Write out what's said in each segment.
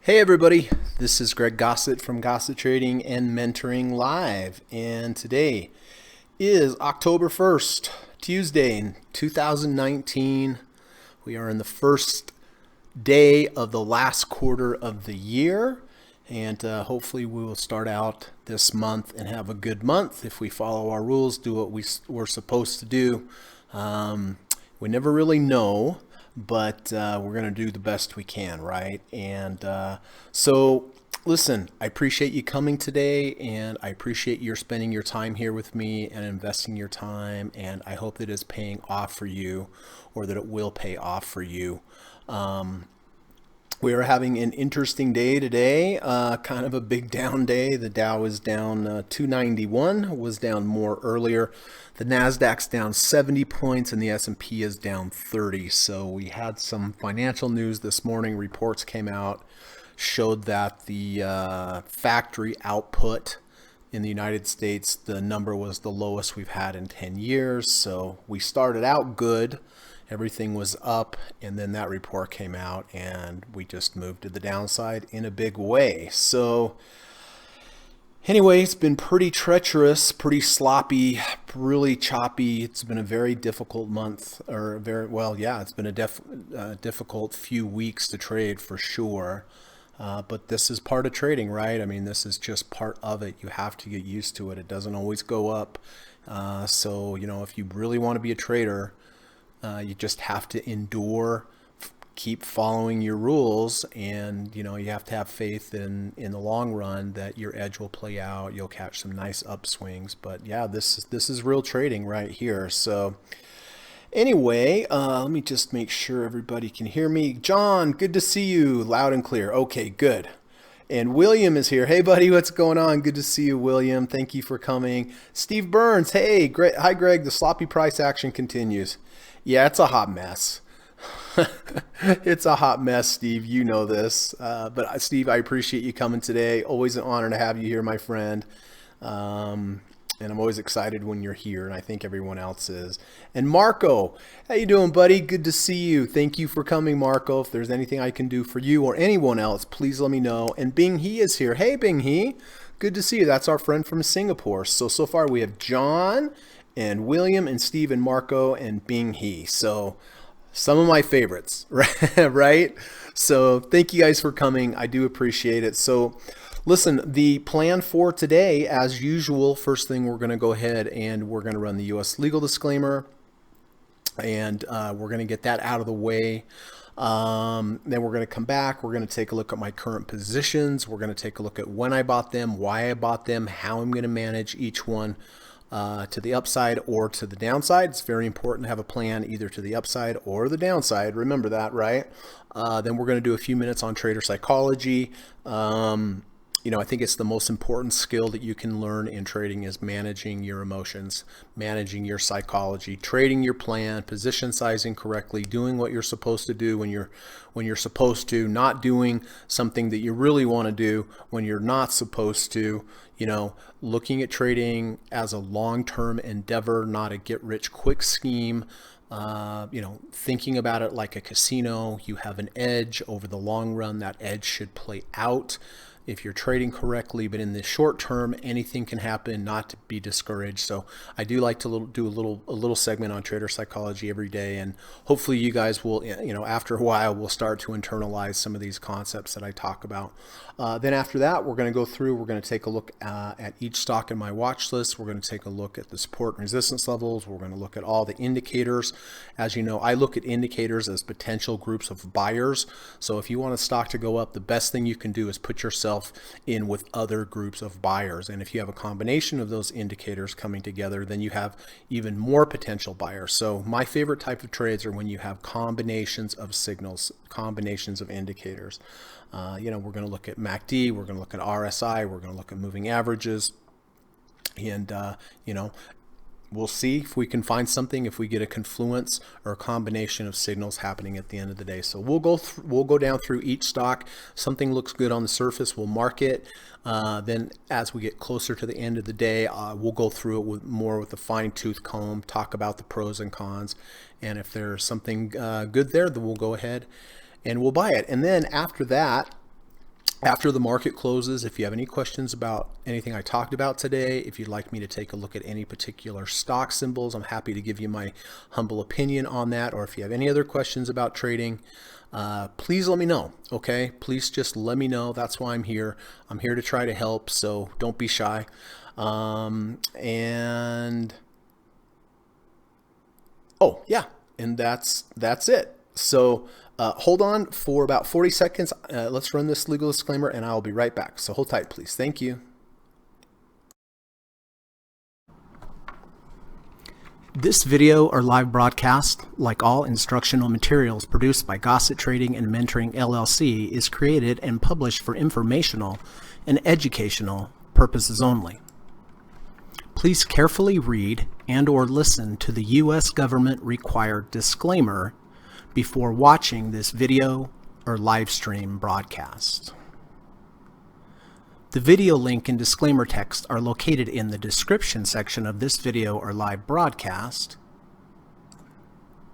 Hey everybody, this is Greg Gossett from Gossett Trading and Mentoring Live, and today is October 1st, Tuesday in 2019. We are in the first day of the last quarter of the year, and hopefully we will start out this month and have a good month if we follow our rules, do what we're supposed to do. We never really know, but we're going to do the best we can, right? And so listen, I appreciate you coming today, and I appreciate your spending your time here with me and investing your time, and I hope that it's paying off for you, or that it will pay off for you. We are having an interesting day today, kind of a big down day. The Dow is down 291, was down more earlier. The Nasdaq's down 70 points and the S&P is down 30. So we had some financial news this morning. Reports came out, showed that the factory output in the United States, the number was the lowest we've had in 10 years. So we started out good. Everything was up, and then that report came out, and we just moved to the downside in a big way. So anyway, it's been pretty treacherous, pretty sloppy, really choppy. It's been a very difficult month, or it's been a difficult few weeks to trade for sure. But this is part of trading, right? I mean, this is just part of it. You have to get used to it. It doesn't always go up. So, if you really want to be a trader, you just have to endure, keep following your rules, and you have to have faith in the long run that your edge will play out. You'll catch some nice upswings. But yeah, this is real trading right here. So anyway, let me just make sure everybody can hear me. John, good to see you, loud and clear. Okay, good. And William is here. Hey, buddy, what's going on? Good to see you, William. Thank you for coming. Steve Burns, hey, great. Hi, Greg. The sloppy price action continues. Yeah, it's a hot mess. It's a hot mess, Steve. You know this. But Steve, I appreciate you coming today. Always an honor to have you here, my friend. And I'm always excited when you're here, and I think everyone else is. And Marco, how you doing, buddy? Good to see you. Thank you for coming, Marco. If there's anything I can do for you or anyone else, please let me know. And Bing He is here. Hey, Bing He. Good to see you. That's our friend from Singapore. So far we have John and William and Steve and Marco and Bing He. So some of my favorites, right? So thank you guys for coming. I do appreciate it. So listen, the plan for today, as usual, first thing we're going to go ahead and we're going to run the U.S. legal disclaimer, and we're going to get that out of the way. Then we're going to come back. We're going to take a look at my current positions. We're going to take a look at when I bought them, why I bought them, how I'm going to manage each one to the upside or to the downside. It's very important to have a plan either to the upside or the downside. Remember that, right? Then we're going to do a few minutes on trader psychology. I think it's the most important skill that you can learn in trading is managing your emotions, managing your psychology, trading your plan, position sizing correctly, doing what you're supposed to do when you're supposed to, not doing something that you really want to do when you're not supposed to. Looking at trading as a long-term endeavor, not a get-rich-quick scheme. Thinking about it like a casino. You have an edge over the long run. That edge should play out if you're trading correctly, but in the short term, anything can happen, not to be discouraged. So I do like to do a little segment on trader psychology every day, and hopefully you guys will, after a while, will start to internalize some of these concepts that I talk about. Then after that, we're going to take a look at each stock in my watch list. We're going to take a look at the support and resistance levels. We're going to look at all the indicators. As you know, I look at indicators as potential groups of buyers. So if you want a stock to go up, the best thing you can do is put yourself in with other groups of buyers. And if you have a combination of those indicators coming together, then you have even more potential buyers. So my favorite type of trades are when you have combinations of signals, combinations of indicators. We're going to look at MACD, we're going to look at RSI, we're going to look at moving averages, and we'll see if we can find something, if we get a confluence or a combination of signals happening at the end of the day. So we'll go down through each stock. Something looks good on the surface, we'll mark it. Then as we get closer to the end of the day, we'll go through it with a fine-tooth comb, talk about the pros and cons. And if there's something good there, then we'll go ahead and we'll buy it. And then after that, After the market closes, if you have any questions about anything I talked about today, if you'd like me to take a look at any particular stock symbols, I'm happy to give you my humble opinion on that. Or if you have any other questions about trading, please let me know. Okay, please just let me know. That's why I'm here. I'm here to try to help, so don't be shy. And oh yeah, and that's it. So hold on for about 40 seconds. Let's run this legal disclaimer and I'll be right back. So hold tight, please. Thank you. This video or live broadcast, like all instructional materials produced by Gossett Trading and Mentoring LLC, is created and published for informational and educational purposes only. Please carefully read and or listen to the U.S. government required disclaimer before watching this video or live stream broadcast. The video link and disclaimer text are located in the description section of this video or live broadcast,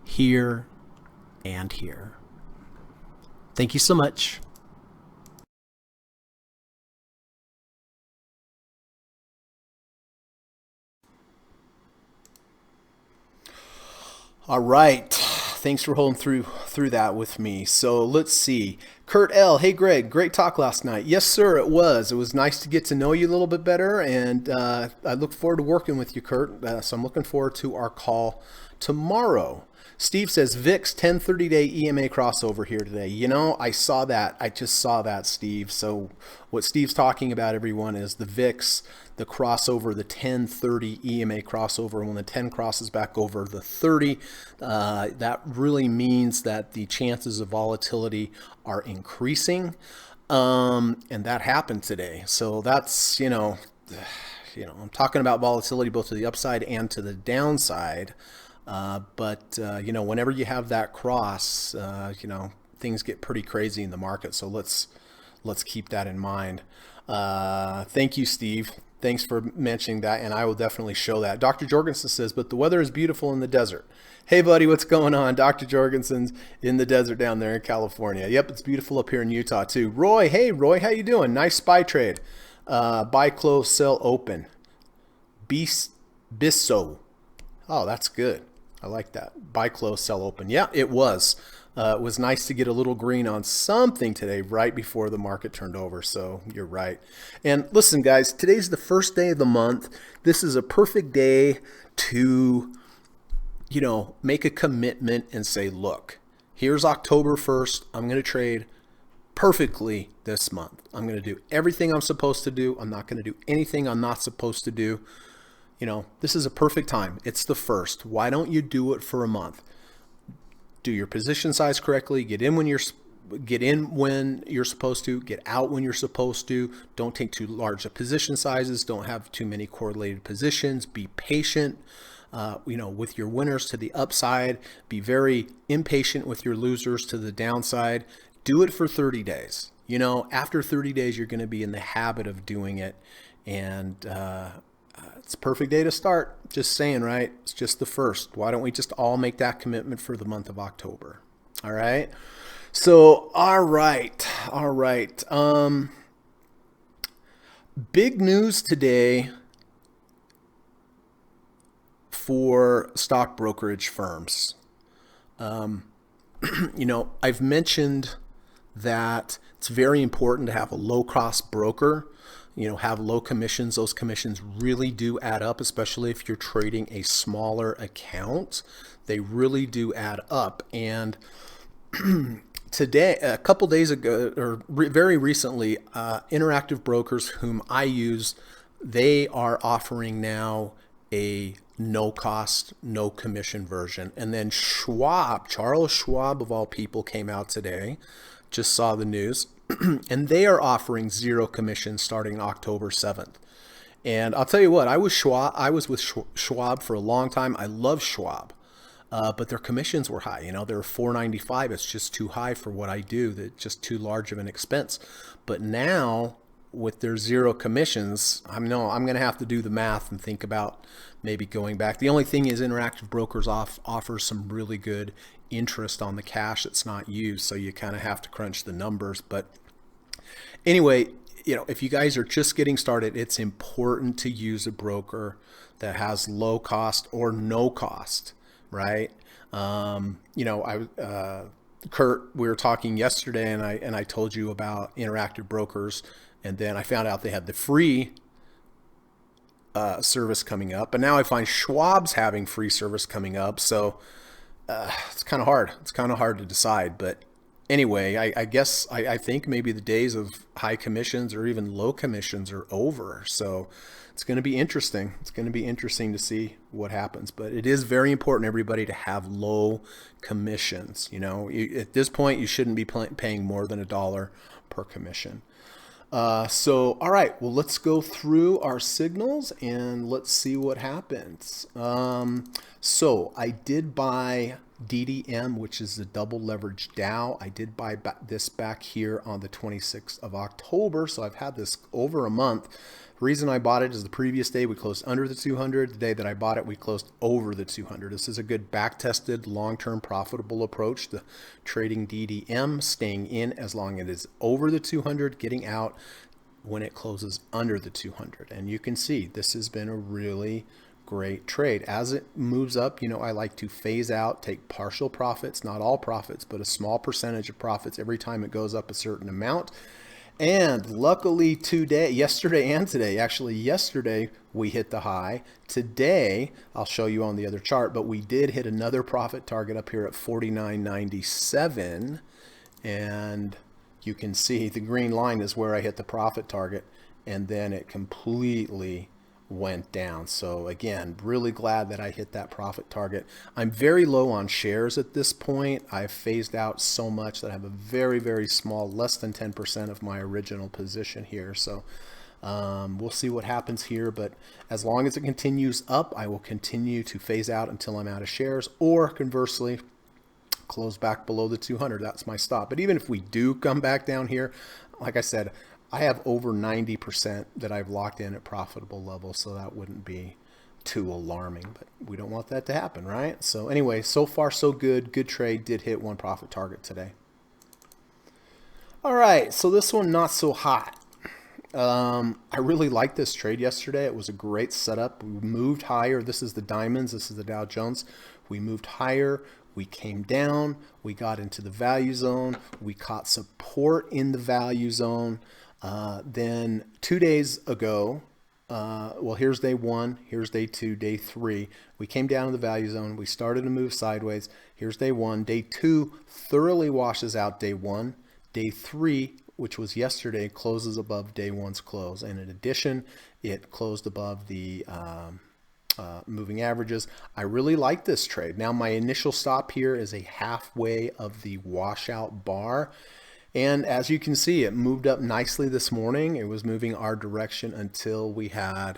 here and here. Thank you so much. All right, thanks for holding through that with me. So let's see. Kurt L. Hey Greg, great talk last night. Yes sir, it was. It was nice to get to know you a little bit better, and I look forward to working with you, Kurt. So I'm looking forward to our call tomorrow. Steve says VIX 10-30-day EMA crossover here today. You know, I saw that. I just saw that, Steve. So what Steve's talking about, everyone, is the VIX, the crossover, the 10-30 EMA crossover. When the 10 crosses back over the 30, that really means that the chances of volatility are increasing. And that happened today. So that's, I'm talking about volatility both to the upside and to the downside. Whenever you have that cross, things get pretty crazy in the market. So let's keep that in mind. Thank you, Steve. Thanks for mentioning that, and I will definitely show that. Dr. Jorgensen says, but the weather is beautiful in the desert. Hey, buddy, what's going on? Dr. Jorgensen's in the desert down there in California. Yep, it's beautiful up here in Utah, too. Roy, hey, Roy, how you doing? Nice SPY trade. Buy, close, sell, open. Bisso. Oh, that's good. I like that. Buy, close, sell, open. Yeah, it was. It was nice to get a little green on something today right before the market turned over. So you're right. And listen, guys, today's the first day of the month. This is a perfect day to, make a commitment and say, look, here's October 1st. I'm going to trade perfectly this month. I'm going to do everything I'm supposed to do. I'm not going to do anything I'm not supposed to do. This is a perfect time. It's the first. Why don't you do it for a month? Do your position size correctly. Get in when you're supposed to. Get out when you're supposed to. Don't take too large of position sizes. Don't have too many correlated positions. Be patient. With your winners to the upside. Be very impatient with your losers to the downside. Do it for 30 days. After 30 days, you're going to be in the habit of doing it, and it's a perfect day to start. Just saying, right? It's just the first. Why don't we just all make that commitment for the month of October? All right. So, all right. Big news today for stock brokerage firms. I've mentioned that it's very important to have a low-cost broker. Have low commissions. Those commissions really do add up, especially if you're trading a smaller account. They really do add up. And today, a couple days ago, or very recently, Interactive Brokers, whom I use, they are offering now a no cost, no commission version. And then Charles Schwab of all people, came out today. Just saw the news. And they are offering zero commission starting October 7th. And I'll tell you what, I was with Schwab for a long time. I love Schwab, but their commissions were high. They're $4.95. It's just too high for what I do. That's just too large of an expense. But now with their zero commissions, I'm going to have to do the math and think about maybe going back. The only thing is Interactive Brokers offers some really good interest on the cash that's not used, so you kind of have to crunch the numbers. But Anyway, if you guys are just getting started, it's important to use a broker that has low cost or no cost, right? Kurt, we were talking yesterday, and I told you about Interactive Brokers, and then I found out they had the free service coming up, but now I find Schwab's having free service coming up, so it's kind of hard. It's kind of hard to decide, but anyway, I guess I think maybe the days of high commissions or even low commissions are over. So it's going to be interesting. It's going to be interesting to see what happens. But it is very important, everybody, to have low commissions. At this point, you shouldn't be paying more than $1 per commission. All right, well, let's go through our signals and let's see what happens. So I did buy DDM, which is the double leverage Dow. I did buy this back here on the 26th of October. So I've had this over a month. The reason I bought it is the previous day we closed under the 200. The day that I bought it, we closed over the 200. This is a good back-tested, long-term profitable approach to trading DDM, staying in as long as it is over the 200, getting out when it closes under the 200. And you can see this has been a really great trade. As it moves up, I like to phase out, take partial profits, not all profits, but a small percentage of profits every time it goes up a certain amount. And luckily yesterday and today, actually yesterday we hit the high. Today, I'll show you on the other chart, but we did hit another profit target up here at 49.97. And you can see the green line is where I hit the profit target, and then it completely went down. So again, really glad that I hit that profit target. I'm very low on shares at this point. I've phased out so much that I have a very, very small, less than 10% of my original position here. So we'll see what happens here, but as long as it continues up, I will continue to phase out until I'm out of shares, or conversely, close back below the 200. That's my stop. But even if we do come back down here, like I said, I have over 90% that I've locked in at profitable levels, so that wouldn't be too alarming, but we don't want that to happen, right? So anyway, so far so good. Good trade. Did hit one profit target today. All right, so this one not so hot. I really liked this trade yesterday. It was a great setup. We moved higher. This is the diamonds. This is the Dow Jones. We moved higher. We came down. We got into the value zone. We caught support in the value zone. Then 2 days ago, well, here's day one, here's day two, day three. We came down to the value zone. We started to move sideways. Here's day one. Day two thoroughly washes out day one. Day three, which was yesterday, closes above day one's close. And in addition, it closed above the moving averages. I really like this trade. Now, my initial stop here is a halfway of the washout bar. And as you can see, it moved up nicely this morning. It was moving our direction until we had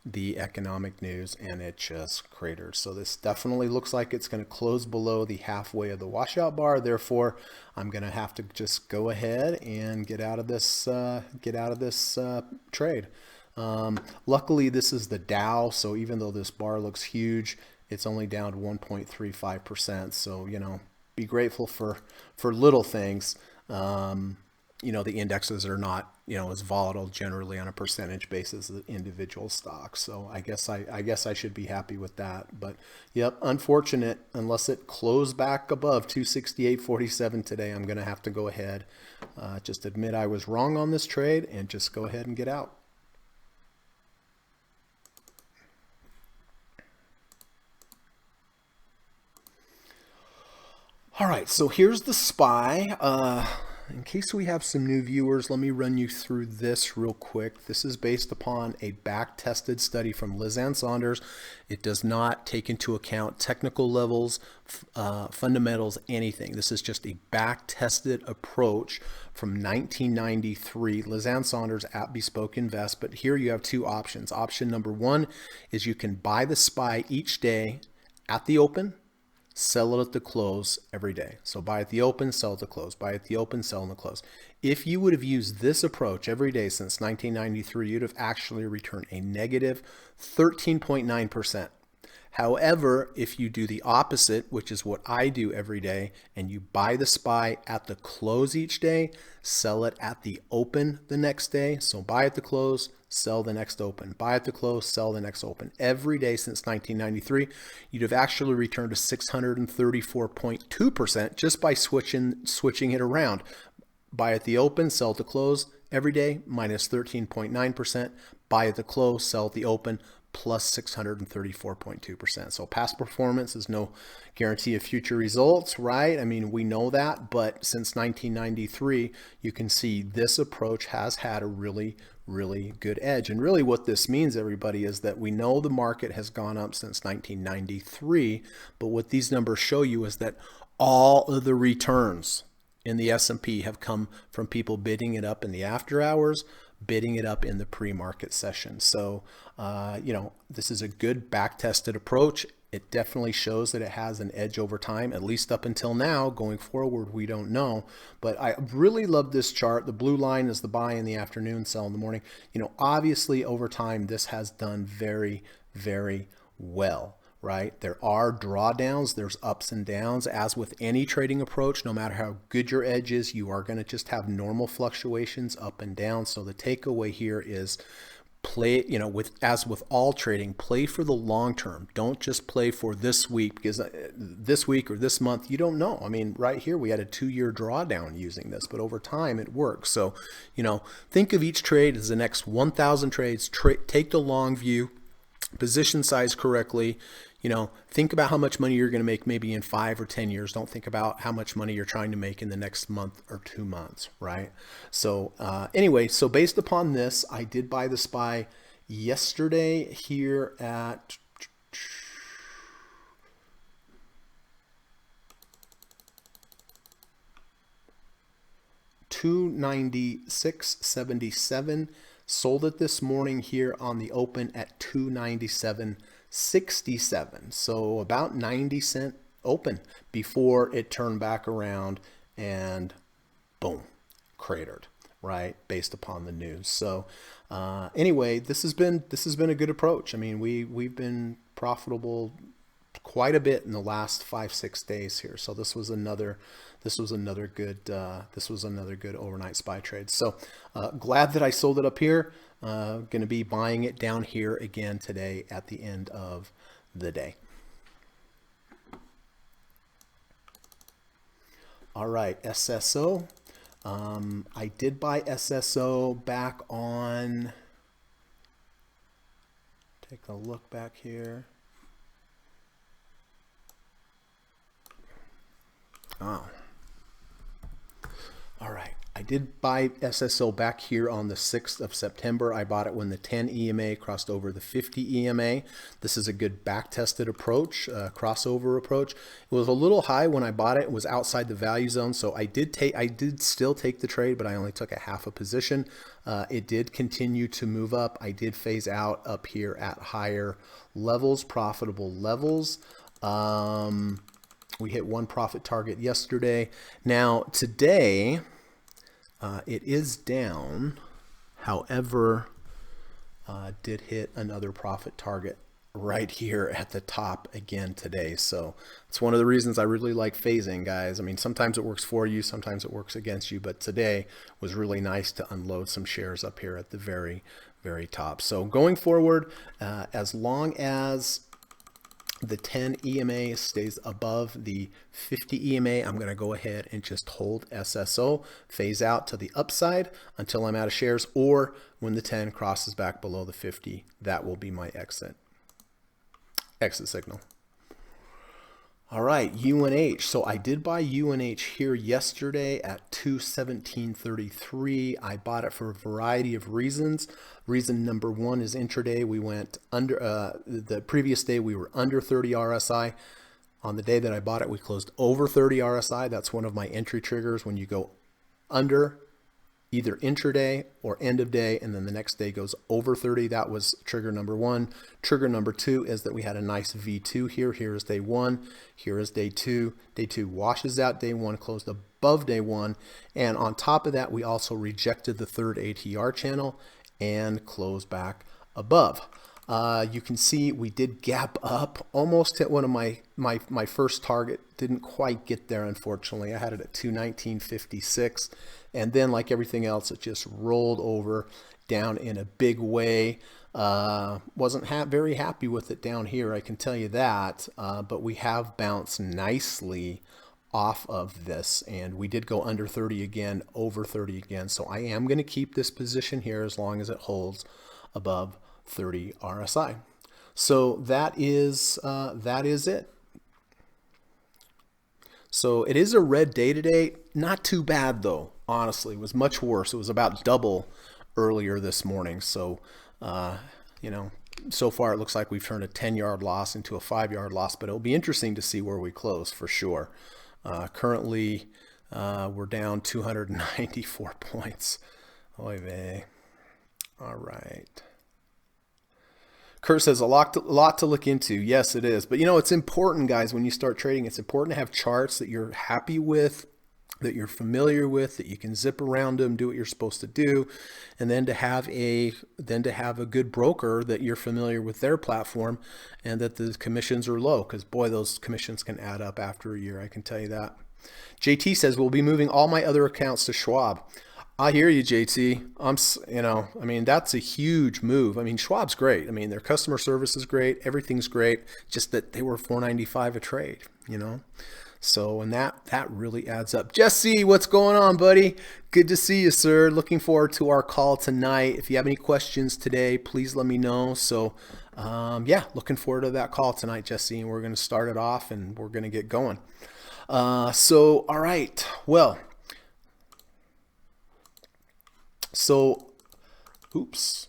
the economic news, and it just cratered. So this definitely looks like it's going to close below the halfway of the washout bar. Therefore, I'm going to have to just go ahead and get out of this trade. Luckily, this is the Dow, so even though this bar looks huge, it's only down to 1.35%. So be grateful for little things. The indexes are not, as volatile generally on a percentage basis as individual stocks. So I guess I should be happy with that. But yep, unfortunate, unless it closed back above 268.47 today, I'm going to have to go ahead, just admit I was wrong on this trade and just go ahead and get out. All right, so here's the SPY. In case we have some new viewers, let me run you through this real quick. This is based upon a back-tested study from Liz Ann Saunders. It does not take into account technical levels, fundamentals, anything. This is just a back-tested approach from 1993. Liz Ann Saunders at Bespoke Invest. But here you have two options. Option number one is you can buy the SPY each day at the open, sell it at the close every day. So buy at the open, sell at the close, buy at the open, sell in the close. If you would have used this approach every day since 1993, you'd have actually returned a negative 13.9%. However, if you do the opposite, which is what I do every day, and you buy the SPY at the close each day, sell it at the open the next day. So buy at the close, sell the next open. Buy at the close, sell the next open. Every day since 1993, you'd have actually returned to 634.2% just by switching it around. Buy at the open, sell at the close every day, minus 13.9%. Buy at the close, sell at the open, plus 634.2%. So past performance is no guarantee of future results, right? I mean, we know that, but since 1993, you can see this approach has had a really good edge. And really what this means, everybody, is that we know the market has gone up since 1993, but what these numbers show you is that all of the returns in the S&P have come from people bidding it up in the after hours, bidding it up in the pre-market session. So, this is a good back-tested approach. It definitely shows that it has an edge over time, at least up until now. Going forward, we don't know. But I really love this chart. The blue line is the buy in the afternoon, sell in the morning. Obviously over time, this has done very, very well. Right? There are drawdowns, there's ups and downs. As with any trading approach, no matter how good your edge is, you are going to just have normal fluctuations up and down. So the takeaway here is play, as with all trading, play for the long term. Don't just play for this week, because this week or this month, you don't know. I mean, right here, we had a 2-year drawdown using this, but over time it works. So, think of each trade as the next 1,000 trades. Take the long view, position size correctly. Think about how much money you're going to make maybe in 5 or 10 years. Don't think about how much money you're trying to make in the next month or 2 months, right? So anyway, so based upon this, I did buy the SPY yesterday here at $296.77. Sold it this morning here on the open at $297.67. So about 90-cent open before it turned back around and boom, cratered, right? Based upon the news. So anyway, this has been a good approach. I mean, we've been profitable quite a bit in the last 5-6 days here. So this was another good overnight SPY trade. So glad that I sold it up here. Going to be buying it down here again today at the end of the day. All right, SSO. I did buy SSO back on. Take a look back here. Oh. All right. I did buy SSO back here on the 6th of September. I bought it when the 10 EMA crossed over the 50 EMA. This is a good back-tested approach, crossover approach. It was a little high when I bought it. It was outside the value zone, so I did still take the trade, but I only took a half a position. It did continue to move up. I did phase out up here at higher levels, profitable levels. We hit one profit target yesterday. Now today, it is down. However, did hit another profit target right here at the top again today. So it's one of the reasons I really like phasing, guys. I mean, sometimes it works for you, sometimes it works against you, but today was really nice to unload some shares up here at the very, very top. So going forward, as long as the 10 EMA stays above the 50 EMA, I'm going to go ahead and just hold SSO, phase out to the upside until I'm out of shares, or when the 10 crosses back below the 50, that will be my exit signal. All right, UNH. So I did buy UNH here yesterday at 217.33. I bought it for a variety of reasons. Reason number one is intraday. We went under, the previous day we were under 30 RSI. On the day that I bought it, we closed over 30 RSI. That's one of my entry triggers when you go under either intraday or end of day, and then the next day goes over 30. That was trigger number one. Trigger number two is that we had a nice V2 here. Here is day one. Here is day two. Day two washes out day one, closed above day one. And on top of that, we also rejected the third ATR channel and closed back above. You can see we did gap up, almost hit one of my first target. Didn't quite get there, unfortunately. I had it at 219.56, and then like everything else, it just rolled over down in a big way. Wasn't very happy with it down here, I can tell you that, but we have bounced nicely off of this, and we did go under 30 again, over 30 again. So I am going to keep this position here as long as it holds above 30 RSI. So that is it. So it is a red day today. Not too bad though, honestly. It was much worse. It was about double earlier this morning. So you know, so far it looks like we've turned a 10-yard loss into a 5-yard loss, but it'll be interesting to see where we close for sure. Currently we're down 294 points. Oy vey. All right. Kurt says a lot to look into. Yes, it is. But you know, it's important, guys, when you start trading, it's important to have charts that you're happy with, that you're familiar with, that you can zip around them, do what you're supposed to do, and then to have a good broker that you're familiar with their platform, and that the commissions are low, because boy, those commissions can add up after a year, I can tell you that. JT says we'll be moving all my other accounts to Schwab. I hear you, JT. You know, I mean, that's a huge move. I mean, Schwab's great. I mean, their customer service is great. Everything's great. Just that they were $4.95 a trade, you know? So, and that really adds up. Jesse, what's going on, buddy? Good to see you, sir. Looking forward to our call tonight. If you have any questions today, please let me know. So, yeah, looking forward to that call tonight, Jesse. And we're going to start it off and we're going to get going. So, all right. Well, oops.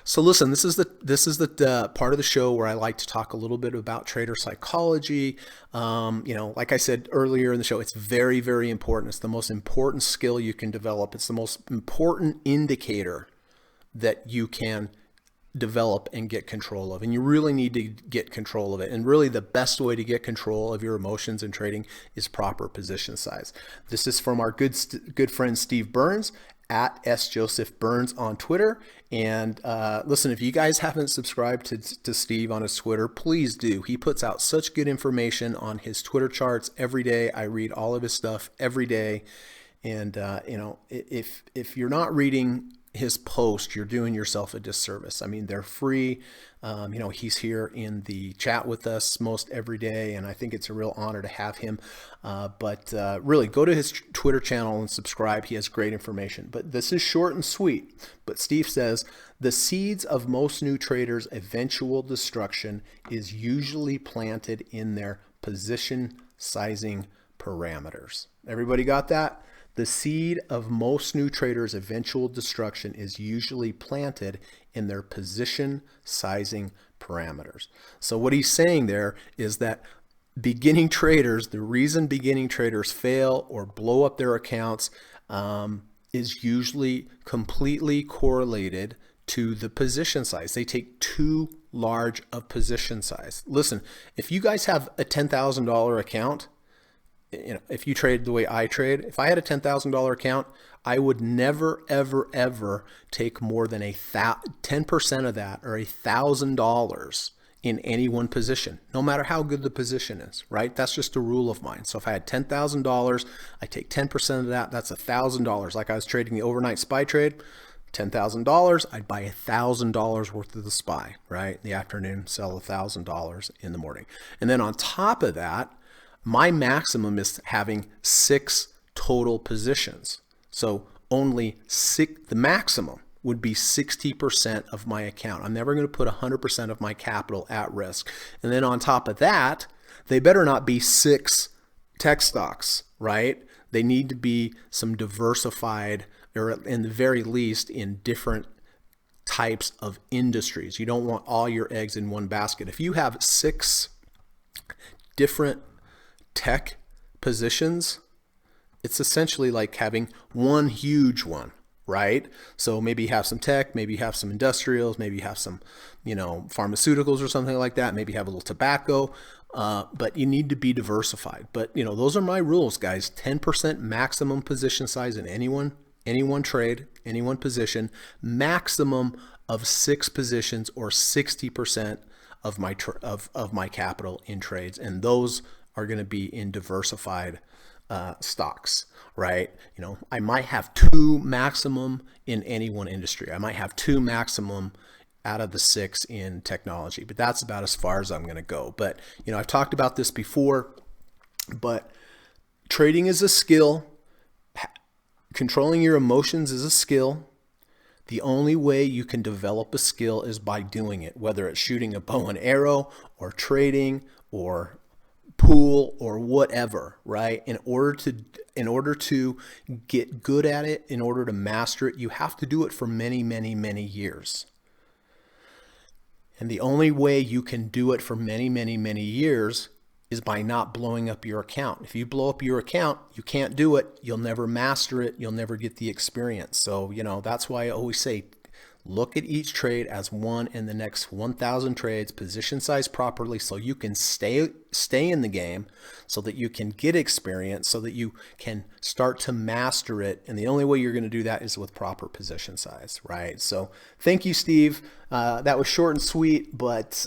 So listen, this is the part of the show where I like to talk a little bit about trader psychology. You know, like I said earlier in the show, it's very, very important. It's the most important skill you can develop. It's the most important indicator that you can develop and get control of. And you really need to get control of it. And really the best way to get control of your emotions in trading is proper position size. This is from our good friend Steve Burns at @SJosephBurns on Twitter. And listen, if you guys haven't subscribed to Steve on his Twitter, please do. He puts out such good information on his Twitter charts every day. I read all of his stuff every day. And you know, if you're not reading his post, you're doing yourself a disservice. I mean, they're free. You know, he's here in the chat with us most every day, and I think it's a real honor to have him. But really, go to his Twitter channel and subscribe. He has great information. But this is short and sweet. But Steve says, the seeds of most new traders' eventual destruction is usually planted in their position sizing parameters. Everybody got that? The seed of most new traders' eventual destruction is usually planted in their position sizing parameters. So what he's saying there is that beginning traders, the reason beginning traders fail or blow up their accounts is usually completely correlated to the position size. They take too large of position size. Listen, if you guys have a $10,000 account, you know, if you trade the way I trade, if I had a $10,000 account, I would never, ever, ever take more than 10% of that or $1,000 in any one position, no matter how good the position is, right? That's just a rule of mine. So if I had $10,000, I take 10% of that, that's $1,000. Like I was trading the overnight SPY trade, $10,000, I'd buy $1,000 worth of the SPY, right? In the afternoon, sell $1,000 in the morning. And then on top of that, my maximum is having 6 total positions. So only 6, the maximum would be 60% of my account. I'm never going to put 100% of my capital at risk. And then on top of that, they better not be 6 tech stocks, right? They need to be some diversified, or in the very least in different types of industries. You don't want all your eggs in one basket. If you have 6 different tech positions, it's essentially like having one huge one, right? So maybe you have some tech, maybe you have some industrials, maybe you have some, you know, pharmaceuticals or something like that. Maybe you have a little tobacco, but you need to be diversified. But you know, those are my rules, guys. 10% maximum position size in any one trade, any one position, maximum of 6 positions or 60% of my capital in trades, and those are going to be in diversified stocks, right? I might have 2 maximum in any one industry. I might have 2 maximum out of the 6 in technology, but that's about as far as I'm going to go. But I've talked about this before, but trading is a skill. Controlling your emotions is a skill. The only way you can develop a skill is by doing it, whether it's shooting a bow and arrow or trading or pool or whatever, right? In order to get good at it, in order to master it, you have to do it for many, many, many years. And the only way you can do it for many, many, many years is by not blowing up your account. If you blow up your account, you can't do it. You'll never master it. You'll never get the experience. So, that's why I always say, look at each trade as one in the next 1,000 trades, position size properly so you can stay in the game, so that you can get experience, so that you can start to master it. And the only way you're going to do that is with proper position size, right? So thank you, Steve. That was short and sweet, but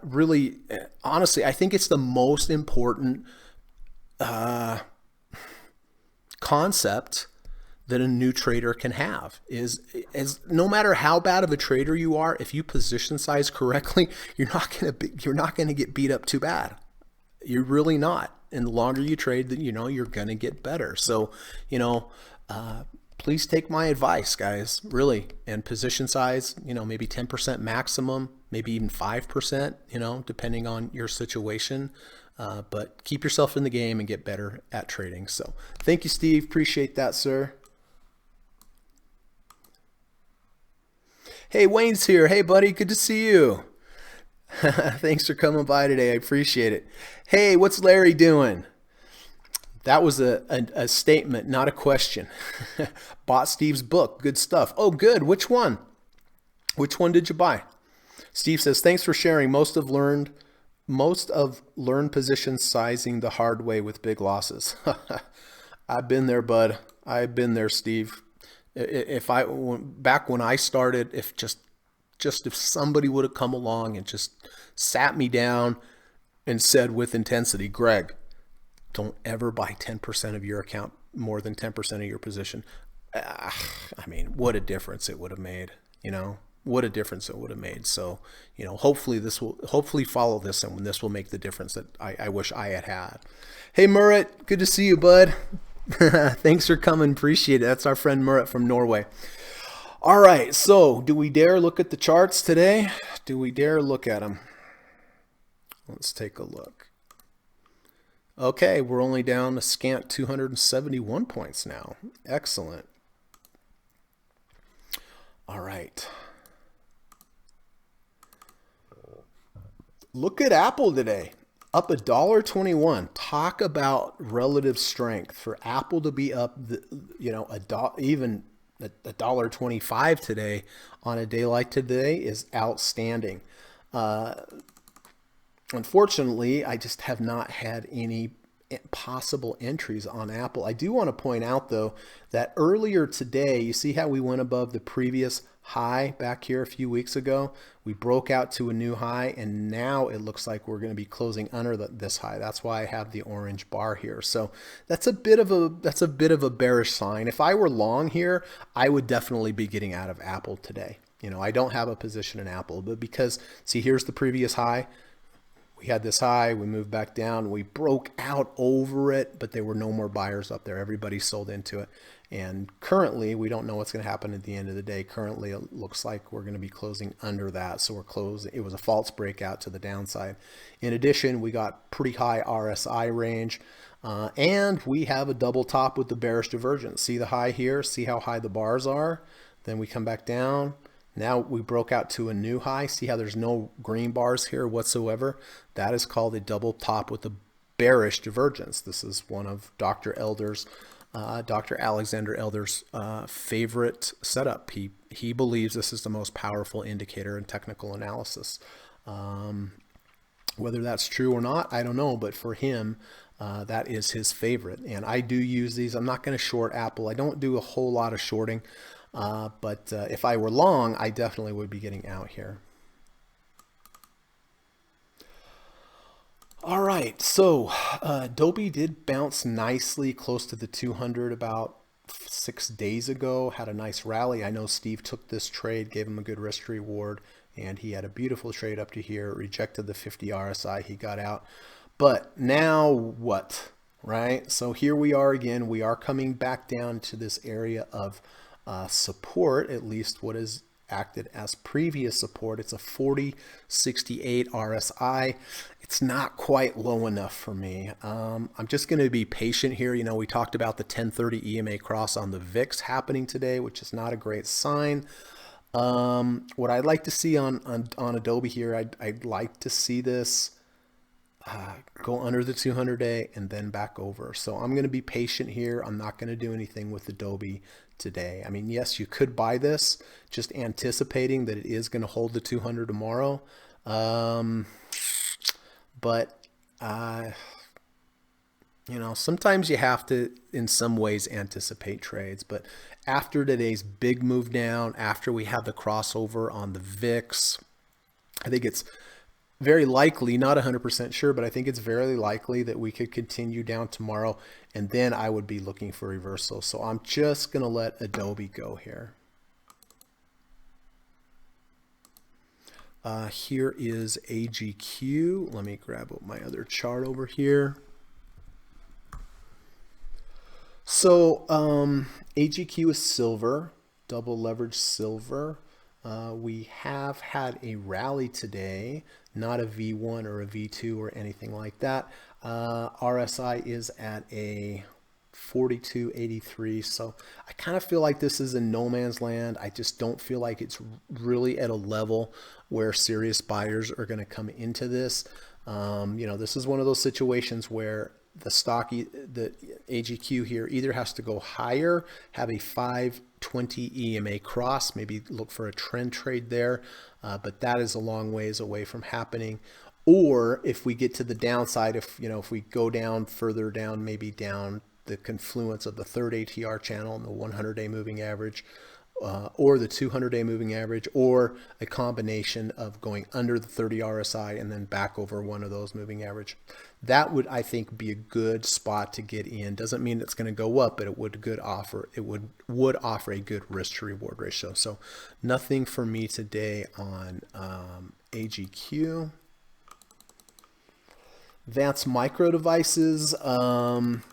really, honestly, I think it's the most important concept that a new trader can have is no matter how bad of a trader you are, if you position size correctly, you're not going to get beat up too bad. You're really not. And the longer you trade, you're going to get better. So, please take my advice, guys, really. And position size, maybe 10% maximum, maybe even 5%, depending on your situation. But keep yourself in the game and get better at trading. So thank you, Steve. Appreciate that, sir. Hey, Wayne's here. Hey, buddy. Good to see you. Thanks for coming by today. I appreciate it. Hey, what's Larry doing? That was a statement, not a question. Bought Steve's book. Good stuff. Oh, good. Which one? Which one did you buy? Steve says, thanks for sharing. Most of learned position sizing the hard way with big losses. I've been there, bud. I've been there, Steve. Back when I started, if somebody would have come along and just sat me down and said with intensity, Greg, don't ever buy 10% of your account, more than 10% of your position. What a difference it would have made, what a difference it would have made. So, hopefully follow this, and this will make the difference that I wish I had. Hey, Murat, good to see you, bud. Thanks for coming. Appreciate it. That's our friend Murat from Norway. All right. So do we dare look at the charts today? Do we dare look at them? Let's take a look. Okay. We're only down a scant 271 points now. Excellent. All right. Look at Apple today. Up $1.21. Talk about relative strength. For Apple to be up, even $1.25 today on a day like today is outstanding. Unfortunately, I just have not had any possible entries on Apple. I do want to point out, though, that earlier today, you see how we went above the previous high back here a few weeks ago? We broke out to a new high, and now it looks like we're going to be closing under this high. That's why I have the orange bar here. So that's a bit of a bearish sign. If I were long here, I would definitely be getting out of Apple today. I don't have a position in Apple, but because, see, here's the previous high. We had this high, we moved back down, we broke out over it, but there were no more buyers up there. Everybody sold into it. And currently, we don't know what's going to happen at the end of the day. Currently, it looks like we're going to be closing under that. So we're closing. It was a false breakout to the downside. In addition, we got pretty high RSI range. And we have a double top with the bearish divergence. See the high here? See how high the bars are? Then we come back down. Now we broke out to a new high. See how there's no green bars here whatsoever? That is called a double top with the bearish divergence. This is one of Dr. Alexander Elder's favorite setup. He believes this is the most powerful indicator in technical analysis. Whether that's true or not, I don't know, but for him, that is his favorite. And I do use these. I'm not going to short Apple. I don't do a whole lot of shorting. But if I were long, I definitely would be getting out here. All right, so Adobe did bounce nicely close to the 200 about 6 days ago, had a nice rally. I know Steve took this trade, gave him a good risk reward, and he had a beautiful trade up to here, rejected the 50 RSI, he got out. But now what, right? So here we are again. We are coming back down to this area of support, at least what is acted as previous support. It's a 40.68 RSI. It's not quite low enough for me. I'm just going to be patient here. You know, we talked about the 1030 EMA cross on the VIX happening today, which is not a great sign. What I'd like to see on Adobe here, I'd like to see this go under the 200-day and then back over. So I'm going to be patient here. I'm not going to do anything with Adobe today. I mean, yes, you could buy this, just anticipating that it is going to hold the 200 tomorrow. But you know, sometimes you have to, in some ways, anticipate trades. But after today's big move down, after we have the crossover on the VIX, I think it's very likely, not 100% sure, but I think it's very likely that we could continue down tomorrow, and then I would be looking for reversal. So I'm just going to let Adobe go here. Here is AGQ. Let me grab up my other chart over here. So AGQ is silver, double leverage silver. We have had a rally today, not a V1 or a V2 or anything like that. RSI is at a 42.83. So I kind of feel like this is in no man's land. I just don't feel like it's really at a level where serious buyers are going to come into this. You know, this is one of those situations where the stock, the AGQ here either has to go higher, have a 520 EMA cross, maybe look for a trend trade there, but that is a long ways away from happening. Or if we get to the downside, if we go down further down, maybe down the confluence of the third ATR channel and the 100-day moving average, or the 200-day moving average, or a combination of going under the 30 RSI and then back over one of those moving average. That would, I think, be a good spot to get in. Doesn't mean it's going to go up, but it would offer a good risk to reward ratio. So nothing for me today on AGQ. Advanced Micro Devices, kind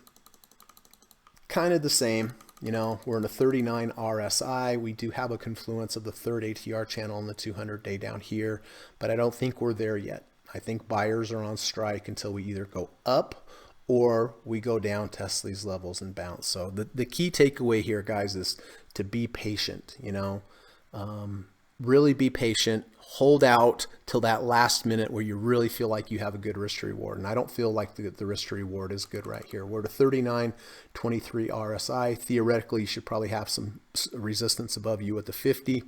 of the same. You know, we're in a 39 RSI. We do have a confluence of the third ATR channel and the 200-day down here, but I don't think we're there yet. I think buyers are on strike until we either go up or we go down, test these levels and bounce. So the key takeaway here, guys, is to be patient, you know, really be patient, hold out till that last minute where you really feel like you have a good risk to reward. And I don't feel like the risk to reward is good right here. We're at a 39.23 RSI. Theoretically, you should probably have some resistance above you at the 50.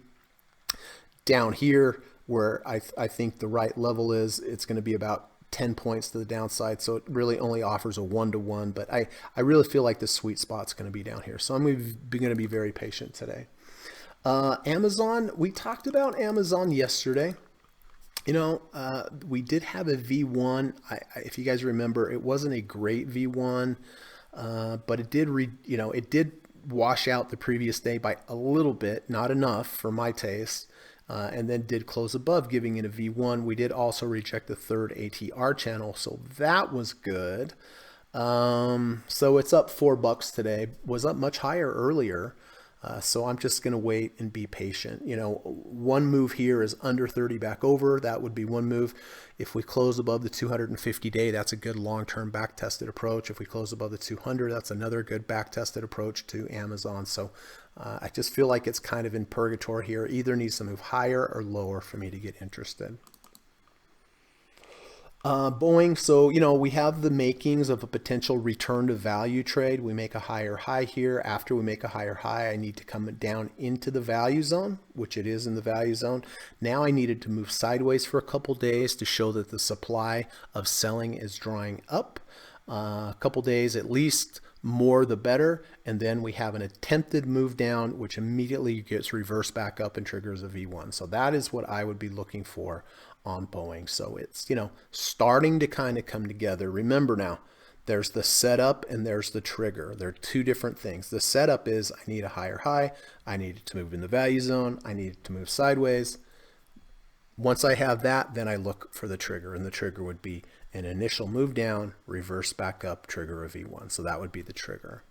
Down here, where I think the right level is, it's going to be about 10 points to the downside. So it really only offers a 1-to-1, but I really feel like the sweet spot's going to be down here. So I'm going to be very patient today. Amazon, we talked about Amazon yesterday. You know, we did have a V1. If you guys remember, it wasn't a great V1, but it did it did wash out the previous day by a little bit, not enough for my taste. And then did close above, giving it a V1. We did also reject the third ATR channel, so that was good. So it's up $4 today. Was up much higher earlier. So I'm just going to wait and be patient. You know, one move here is under 30 back over. That would be one move. If we close above the 250-day, that's a good long-term back-tested approach. If we close above the 200, that's another good back-tested approach to Amazon. So I just feel like it's kind of in purgatory here. Either needs to move higher or lower for me to get interested. Boeing, so, you know, we have the makings of a potential return to value trade. We make a higher high here. After we make a higher high, I need to come down into the value zone, which it is in the value zone. Now I needed to move sideways for a couple days to show that the supply of selling is drying up. A couple days at least, more the better, and then we have an attempted move down, which immediately gets reversed back up and triggers a V1. So that is what I would be looking for on Boeing. So it's, starting to kind of come together. Remember now, there's the setup and there's the trigger. They're two different things. The setup is I need a higher high, I need it to move in the value zone, I need it to move sideways. Once I have that, then I look for the trigger, and the trigger would be an initial move down, reverse back up, trigger a V1. So that would be the trigger.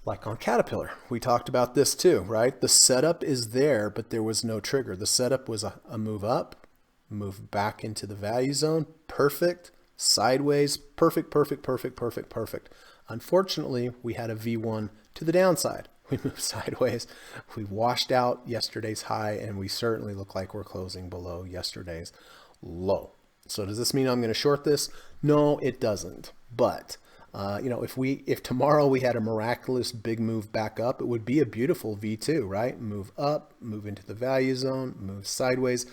Like on Caterpillar, we talked about this too, right? The setup is there, but there was no trigger. The setup was a move up, move back into the value zone, perfect, sideways, perfect, perfect, perfect, perfect, perfect. Unfortunately, we had a V1 to the downside. We moved sideways. We washed out yesterday's high, and we certainly look like we're closing below yesterday's low. So does this mean I'm going to short this? No, it doesn't. But if tomorrow we had a miraculous big move back up, it would be a beautiful V2, right? Move up, move into the value zone, move sideways.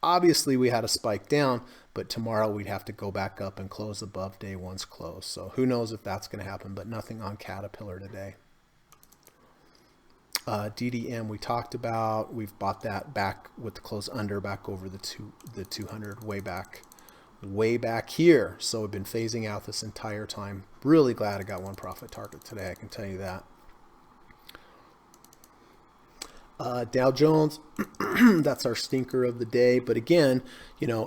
Obviously, we had a spike down, but tomorrow we'd have to go back up and close above day one's close. So who knows if that's going to happen, but nothing on Caterpillar today. DDM we talked about. We've bought that back with the close under back over the 200 way back here. So we've been phasing out this entire time. Really glad I got one profit target today, I can tell you that. Dow Jones, that's our stinker of the day. But again,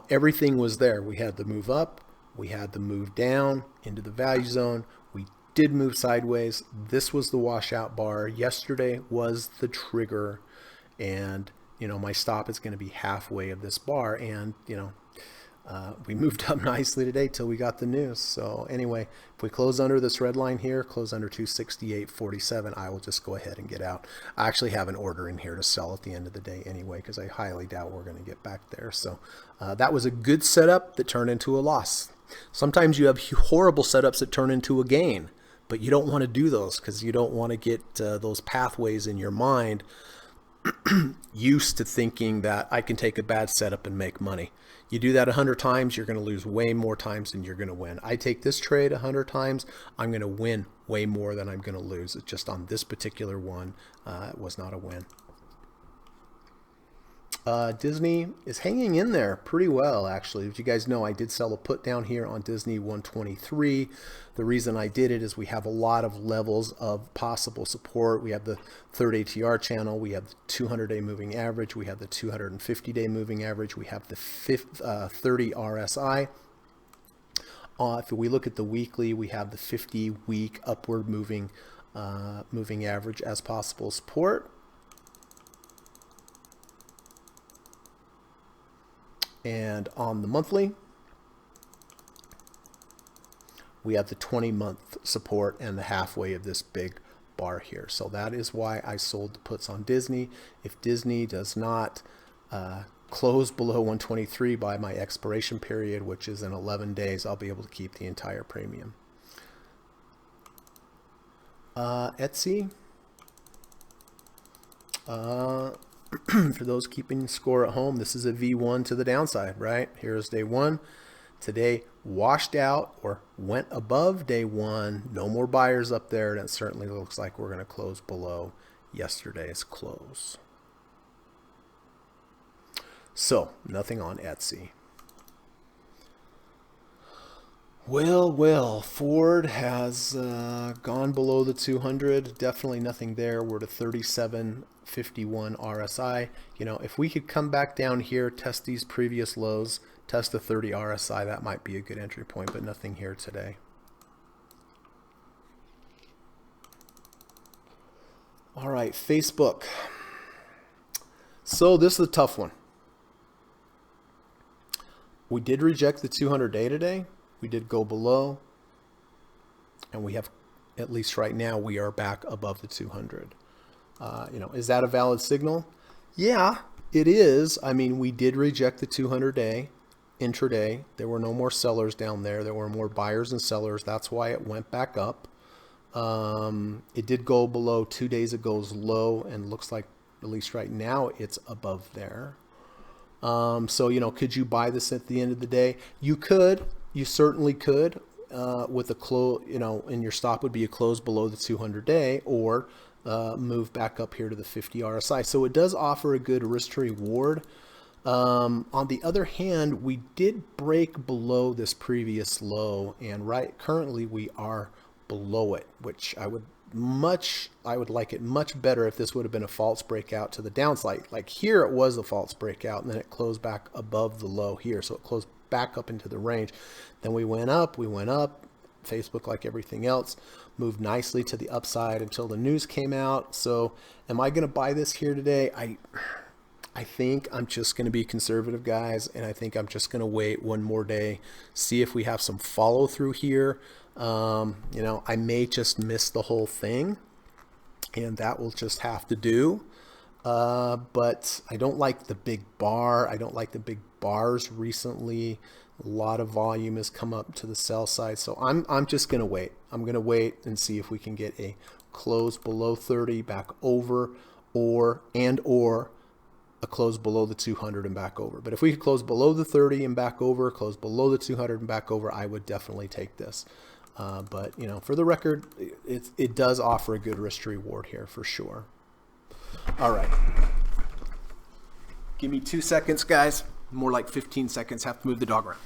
everything was there. We had the move up, we had the move down into the value zone. We did move sideways. This was the washout bar. Yesterday was the trigger, and my stop is going to be halfway of this bar. And we moved up nicely today till we got the news. So anyway, if we close under this red line here, close under 268.47, I will just go ahead and get out. I actually have an order in here to sell at the end of the day anyway, because I highly doubt we're going to get back there. So that was a good setup that turned into a loss. Sometimes you have horrible setups that turn into a gain, but you don't want to do those because you don't want to get those pathways in your mind used to thinking that I can take a bad setup and make money. You do that 100 times, you're going to lose way more times than you're going to win. I take this trade 100 times, I'm going to win way more than I'm going to lose. It's just on this particular one, it was not a win. Disney is hanging in there pretty well, actually. As you guys know, I did sell a put down here on Disney 123. The reason I did it is we have a lot of levels of possible support. We have the third ATR channel, we have the 200-day moving average, we have the 250-day moving average, we have the 30 RSI. If we look at the weekly, we have the 50-week upward moving average as possible support. And on the monthly, we have the 20-month support and the halfway of this big bar here. So that is why I sold the puts on Disney. If Disney does not close below 123 by my expiration period, which is in 11 days, I'll be able to keep the entire premium. Etsy. For those keeping score at home, this is a V1 to the downside, right? Here's day one. Today washed out or went above day one. No more buyers up there. And it certainly looks like we're going to close below yesterday's close. So nothing on Etsy. Well, Ford has gone below the 200. Definitely nothing there. We're to 37.51 RSI. If we could come back down here, test these previous lows, test the 30 RSI, that might be a good entry point, but nothing here today. All right, Facebook. So this is a tough one. We did reject the 200-day today. We did go below, and we have, at least right now, we are back above the 200. Is that a valid signal? Yeah, it is. I mean, we did reject the 200-day intraday. There were no more sellers down there. There were more buyers and sellers. That's why it went back up. It did go below 2 days ago's low, and looks like, at least right now, it's above there. So, could you buy this at the end of the day? You could. You certainly could. With a close, and your stop would be a close below the 200-day, or move back up here to the 50 RSI. So it does offer a good risk to reward. On the other hand, we did break below this previous low, and currently we are below it, which I would like it much better if this would have been a false breakout to the downside. Like here it was a false breakout, and then it closed back above the low here. So it closed back up into the range. Then we went up. Facebook, like everything else, moved nicely to the upside until the news came out. So am I going to buy this here today? I think I'm just going to be conservative, guys, and I think I'm just going to wait one more day, see if we have some follow through here. I may just miss the whole thing, and that will just have to do. But I don't like the big bar. I don't like the big bars recently. A lot of volume has come up to the sell side, so I'm just going to wait. I'm going to wait and see if we can get a close below 30 back over, or a close below the 200 and back over. But if we could close below the 30 and back over, close below the 200 and back over, I would definitely take this. But for the record, it does offer a good risk to reward here for sure. All right. Give me 2 seconds, guys. More like 15 seconds. Have to move the dog around.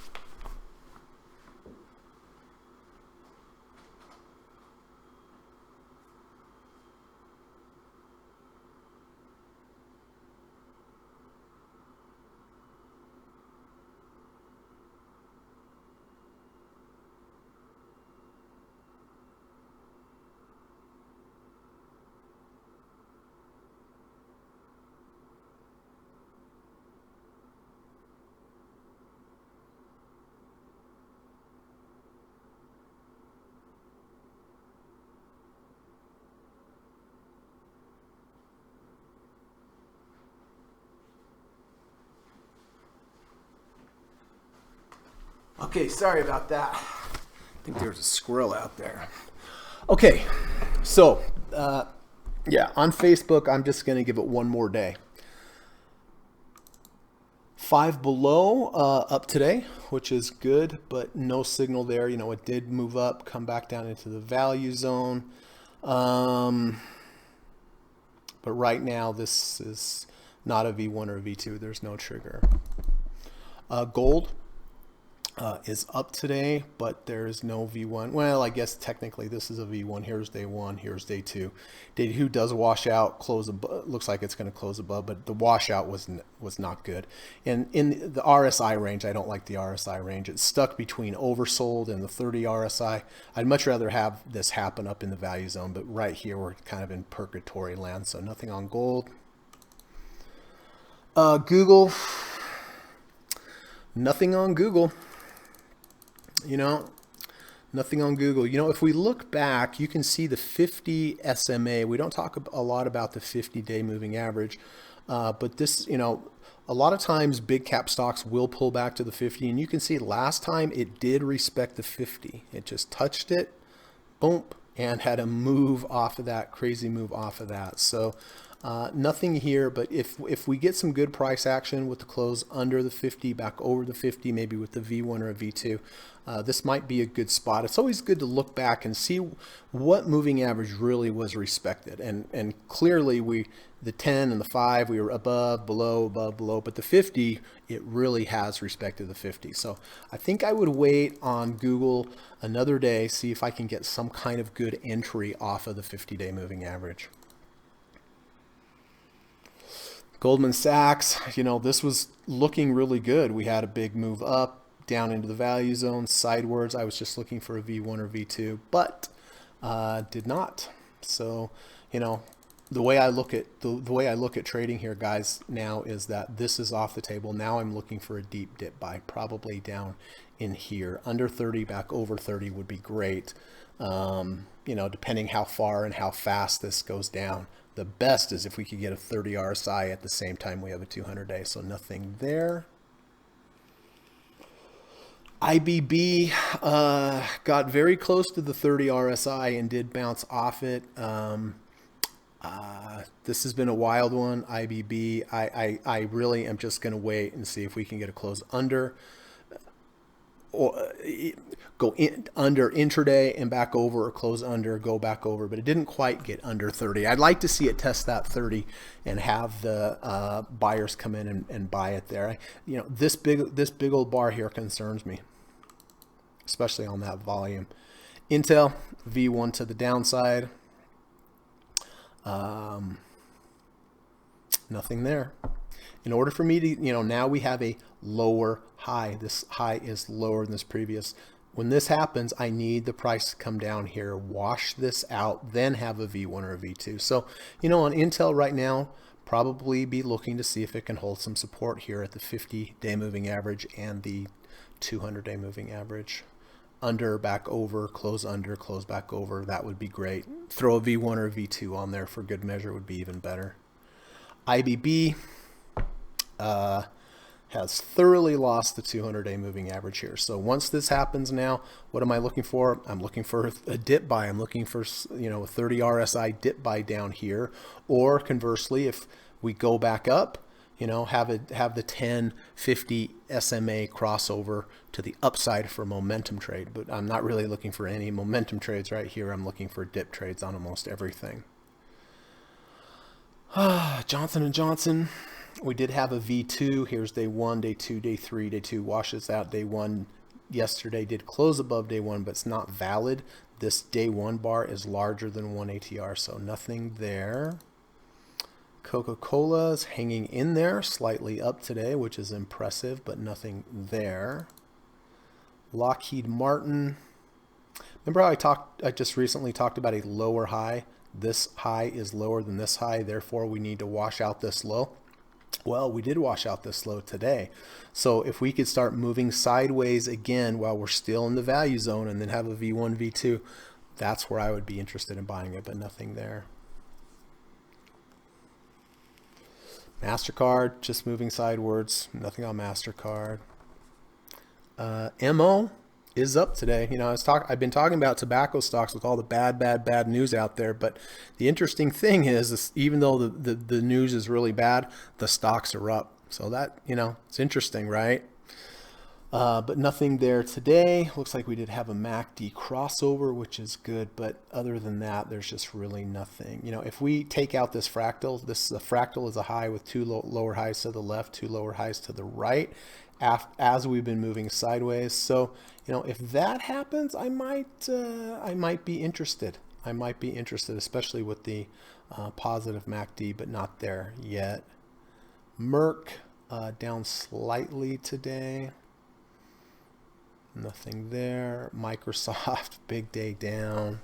Okay, sorry about that. I think there's a squirrel out there. Okay, so on Facebook, I'm just going to give it one more day. 5 below up today, which is good, but no signal there. It did move up, come back down into the value zone. But right now, this is not a V1 or a V2. There's no trigger. Gold is up today, but there's no V1. Well, I guess technically this is a V1. Here's day 1, here's day 2. Day 2 does wash out, close above. Looks like it's going to close above, but the washout was not good. And in the RSI range, I don't like the RSI range. It's stuck between oversold and the 30 RSI. I'd much rather have this happen up in the value zone, but right here we're kind of in purgatory land, so nothing on gold. Google, nothing on Google. Nothing on Google. If we look back, you can see the 50 SMA. We don't talk a lot about the 50-day moving average, but this, a lot of times big cap stocks will pull back to the 50, and you can see last time it did respect the 50. It just touched it, boom, and had a move off of that, crazy move off of that. So nothing here, but if we get some good price action with the close under the 50, back over the 50, maybe with the V1 or a V2, this might be a good spot. It's always good to look back and see what moving average really was respected. And clearly the 10 and the 5, we were above, below, but the 50, it really has respected the 50. So I think I would wait on Google another day, see if I can get some kind of good entry off of the 50-day moving average. Goldman Sachs, this was looking really good. We had a big move up, down into the value zone, sidewards. I was just looking for a V1 or V2, but did not. So, the way I look at trading here, guys, now is that this is off the table. Now I'm looking for a deep dip buy, probably down in here. Under 30, back over 30 would be great. Depending how far and how fast this goes down. The best is if we could get a 30 RSI at the same time we have a 200-day. So nothing there. IBB got very close to the 30 RSI and did bounce off it. This has been a wild one. IBB. I really am just going to wait and see if we can get a close under, or go in under intraday and back over, or close under, go back over, but it didn't quite get under 30. I'd like to see it test that 30 and have the buyers come in and buy it there. This big old bar here concerns me, especially on that volume. Intel V1 to the downside. Nothing there. In order for me to, now we have a lower high. This high is lower than this previous. When this happens, I need the price to come down here, wash this out, then have a V1 or a V2. So, on Intel right now, probably be looking to see if it can hold some support here at the 50-day moving average and the 200-day moving average. Under, back over, close under, close back over. That would be great. Throw a V1 or a V2 on there for good measure would be even better. IBB has thoroughly lost the 200-day moving average here. So once this happens now, what am I looking for? I'm looking for a dip buy. I'm looking for, a 30 RSI dip buy down here. Or conversely, if we go back up, have the 10-50 SMA crossover to the upside for a momentum trade. But I'm not really looking for any momentum trades right here. I'm looking for dip trades on almost everything. Johnson & Johnson, we did have a V2. Here's day 1, day 2, day 3. Day 2 washes out. Day 1 yesterday did close above day 1, but it's not valid. This day 1 bar is larger than 1 ATR, so nothing there. Coca-Cola is hanging in there, slightly up today, which is impressive, but nothing there. Lockheed Martin. Remember how I just recently talked about a lower high? This high is lower than this high, therefore we need to wash out this low. Well, we did wash out this low today. So if we could start moving sideways again while we're still in the value zone and then have a V1, V2, that's where I would be interested in buying it, but nothing there. MasterCard, just moving sidewards, nothing on MasterCard. MO is up today. I've been talking about tobacco stocks with all the bad news out there, but the interesting thing is even though the news is really bad, the stocks are up. So that, it's interesting, right? But nothing there today. Looks like we did have a MACD crossover, which is good, but other than that, there's just really nothing. If we take out this fractal, fractal is a high with 2 lower highs to the left, 2 lower highs to the right, as we've been moving sideways. So, if that happens, I might be interested. I might be interested, especially with the positive MACD, but not there yet. Merck down slightly today. Nothing there. Microsoft, big day down.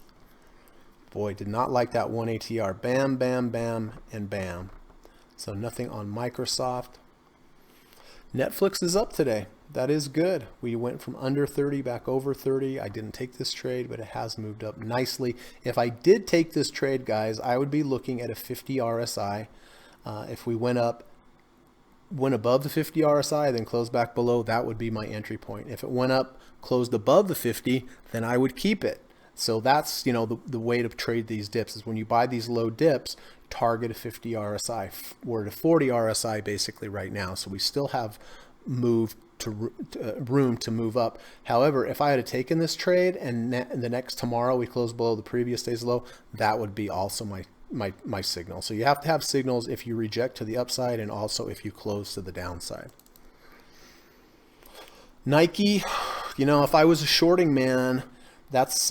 Boy, did not like that 1 ATR. Bam, bam, bam, and bam. So nothing on Microsoft. Netflix is up today. That is good. We went from under 30 back over 30. I didn't take this trade, but it has moved up nicely. If I did take this trade, guys, I would be looking at a 50 RSI. If we went above the 50 RSI, then closed back below, that would be my entry point. If it went up, closed above the 50, then I would keep it. So that's, the way to trade these dips is when you buy these low dips, target a 50 RSI. We're at a 40 RSI basically right now. So we still have room to move up. However, if I had taken this trade and the next tomorrow we close below the previous day's low, that would be also my signal. So you have to have signals if you reject to the upside and also if you close to the downside. Nike, if I was a shorting man, that's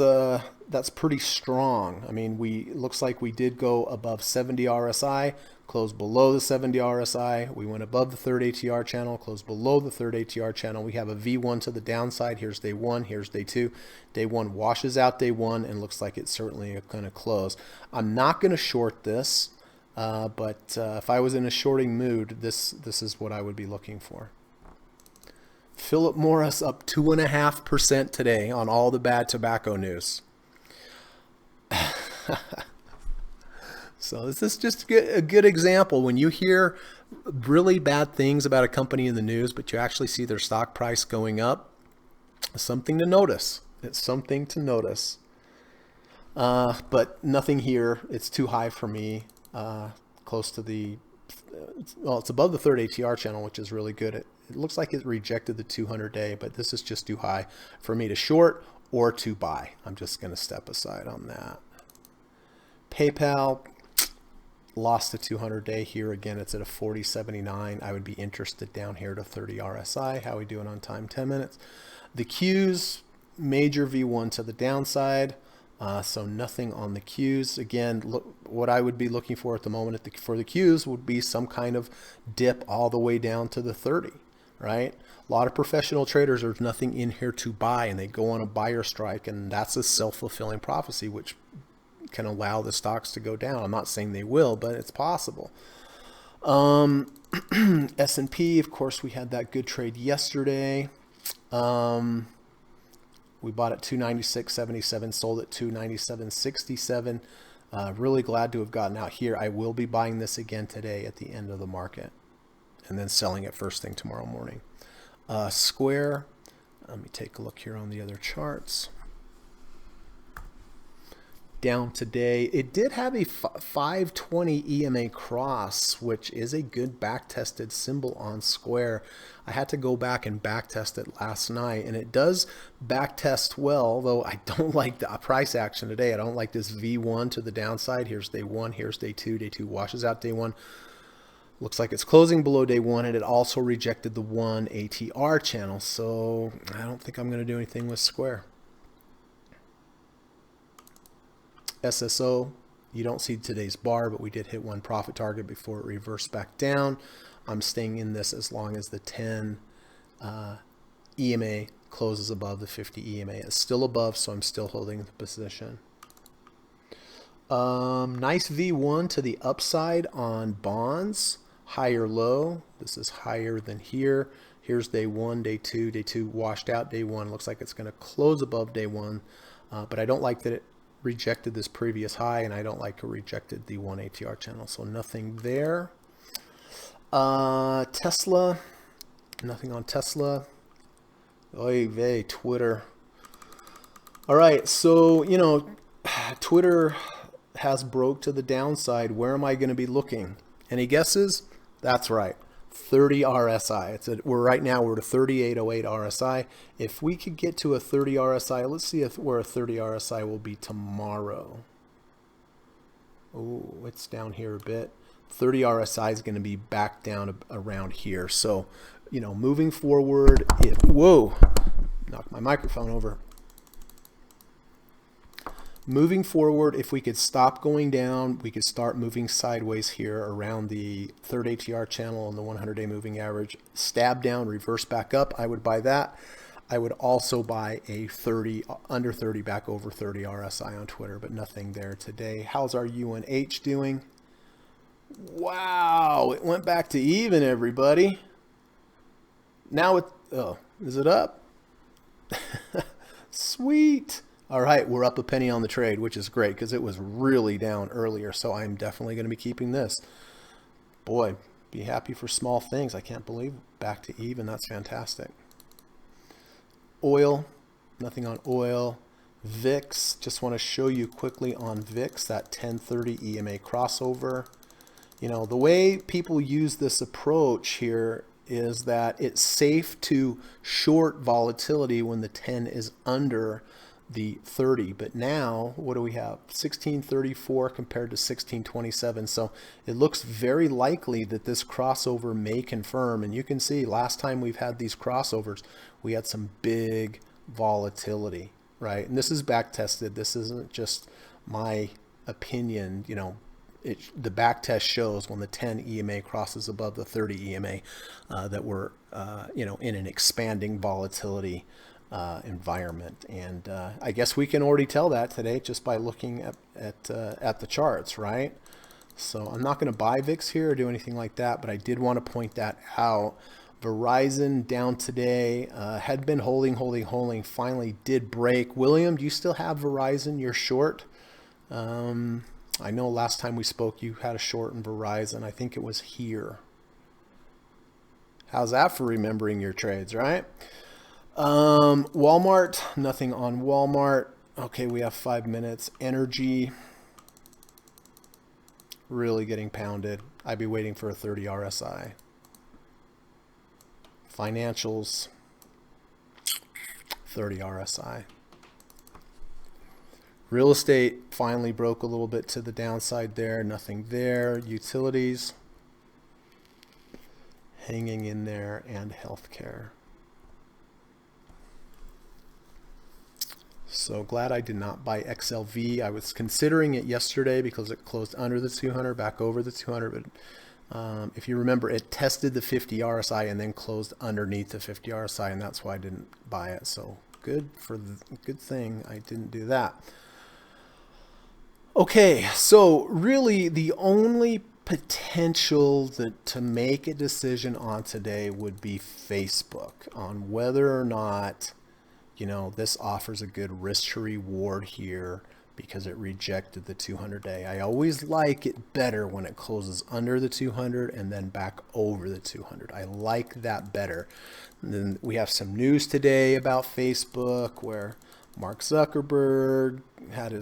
pretty strong. I mean, looks like we did go above 70 RSI, closed below the 70 RSI. We went above the third ATR channel, closed below the third ATR channel. We have a V1 to the downside. Here's day 1, here's day 2. Day 1 washes out day 1 and looks like it's certainly going to close. I'm not going to short this, but if I was in a shorting mood, this is what I would be looking for. Philip Morris up 2.5% today on all the bad tobacco news. So this is just a good example. When you hear really bad things about a company in the news, but you actually see their stock price going up, it's something to notice. It's something to notice. But nothing here. It's too high for me. close to the, well, it's above the third ATR channel, which is really good. It looks like it rejected the 200-day, but this is just too high for me to short or to buy. I'm just going to step aside on that. PayPal lost the 200-day here. Again, it's at a 40.79. I would be interested down here to 30 RSI. How are we doing on time? 10 minutes. The Qs, major V1 to the downside. So nothing on the Qs. Again, look, what I would be looking for at the moment for the Qs would be some kind of dip all the way down to the 30, right? A lot of professional traders, there's nothing in here to buy, and they go on a buyer strike, and that's a self-fulfilling prophecy, which can allow the stocks to go down. I'm not saying they will, but it's possible. S&P, of course, we had that good trade yesterday. We bought at 296.77, sold at 297.67. Really glad to have gotten out here. I will be buying this again today at the end of the market and then selling it first thing tomorrow morning. Square, let me take a look here on the other charts. Down today. It did have a 520 EMA cross, which is a good back-tested symbol on Square. I had to go back and back-test it last night, and it does back-test well, though I don't like the price action today. I don't like this V1 to the downside. Here's day one, here's day two. Day two washes out day one. Looks like it's closing below day one, and it also rejected the 1 ATR channel, so I don't think I'm going to do anything with Square. SSO, you don't see today's bar, but we did hit one profit target before it reversed back down. I'm staying in this as long as the 10 EMA closes above the 50 EMA. It's still above, so I'm still holding the position. Nice V1 to the upside on bonds. Higher low. This is higher than here. Here's day one, day two. Day two washed out day one. Looks like it's going to close above day one, but I don't like that it rejected this previous high, and I don't like it rejected the 1 ATR channel, so nothing there. Tesla, nothing on Tesla. Oy vey, Twitter. All right, so, you know, Twitter has broke to the downside. Where am I going to be looking? Any guesses? That's right. 30 RSI. We're right now we're at a 38.08 RSI. If we could get to a 30 RSI, let's see where a 30 RSI will be tomorrow. Oh, it's down here a bit. 30 RSI is going to be back down around here. So, you know, moving forward, whoa, knocked my microphone over. Moving forward, if we could stop going down, we could start moving sideways here around the third ATR channel and the 100-day moving average. Stab down, reverse back up. I would buy that. I would also buy a 30, under 30, back over 30 RSI on Twitter, but nothing there today. How's our UNH doing? Wow, it went back to even, everybody. Now oh, is it up? Sweet. All right, we're up a penny on the trade, which is great because it was really down earlier. So I'm definitely going to be keeping this. Boy, be happy for small things. I can't believe back to even. That's fantastic. Oil, nothing on oil. VIX, just want to show you quickly on VIX, that 1030 EMA crossover. You know, the way people use this approach here is that it's safe to short volatility when the 10 is under the 30, but now what do we have? 1634 compared to 1627. So it looks very likely that this crossover may confirm, and you can see last time we've had these crossovers, we had some big volatility, right? And this is back tested. This isn't just my opinion. You know, the back test shows when the 10 EMA crosses above the 30 EMA that we're you know, in an expanding volatility environment, and I guess we can already tell that today just by looking at the charts, right? So I'm not going to buy VIX here or do anything like that, but I did want to point that out. Verizon down today, had been holding, finally did break. William, do you still have Verizon? You're short. I know last time we spoke you had a short in Verizon. I think it was here. How's that for remembering your trades, right? Walmart, nothing on Walmart. Okay, we have 5 minutes. Energy, really getting pounded. I'd be waiting for a 30 RSI. Financials, 30 RSI. Real estate finally broke a little bit to the downside there. Nothing there. Utilities hanging in there, and healthcare. So glad I did not buy XLV. I was considering it yesterday because it closed under the 200, back over the 200. But if you remember, it tested the 50 RSI and then closed underneath the 50 RSI, and that's why I didn't buy it. So good thing I didn't do that. Okay, so really the only potential to make a decision on today would be Facebook on whether or not, you know, this offers a good risk to reward here because it rejected the 200-day. I always like it better when it closes under the 200 and then back over the 200. I like that better. And then we have some news today about Facebook where Mark Zuckerberg had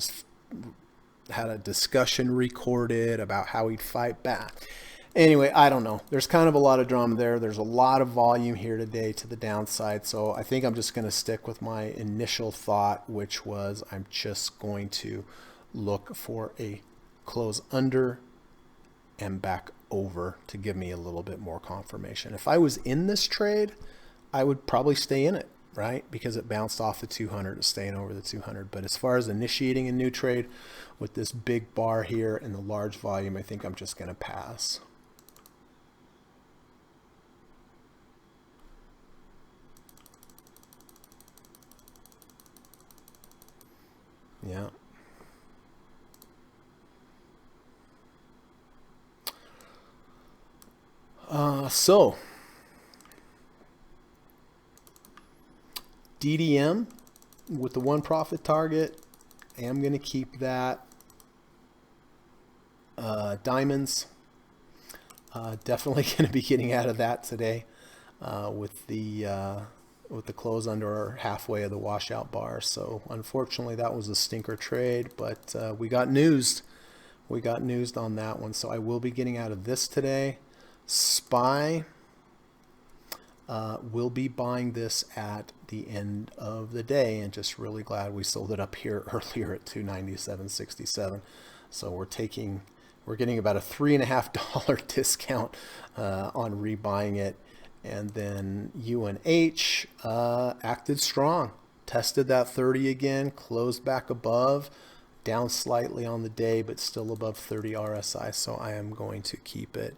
a discussion recorded about how he'd fight back. Anyway, I don't know. There's kind of a lot of drama there. There's a lot of volume here today to the downside. So I think I'm just going to stick with my initial thought, which was I'm just going to look for a close under and back over to give me a little bit more confirmation. If I was in this trade, I would probably stay in it, right? Because it bounced off the 200, it's staying over the 200. But as far as initiating a new trade with this big bar here and the large volume, I think I'm just going to pass. Yeah. So DDM with the one profit target, I am going to keep that. Diamonds, definitely going to be getting out of that today with the close under halfway of the washout bar. So unfortunately that was a stinker trade, but we got newsed. We got newsed on that one. So I will be getting out of this today. SPY, will be buying this at the end of the day, and just really glad we sold it up here earlier at 297.67. So we're getting about a $3.50 discount on rebuying it. And then UNH acted strong, tested that 30 again, closed back above, down slightly on the day, but still above 30 RSI. So I am going to keep it.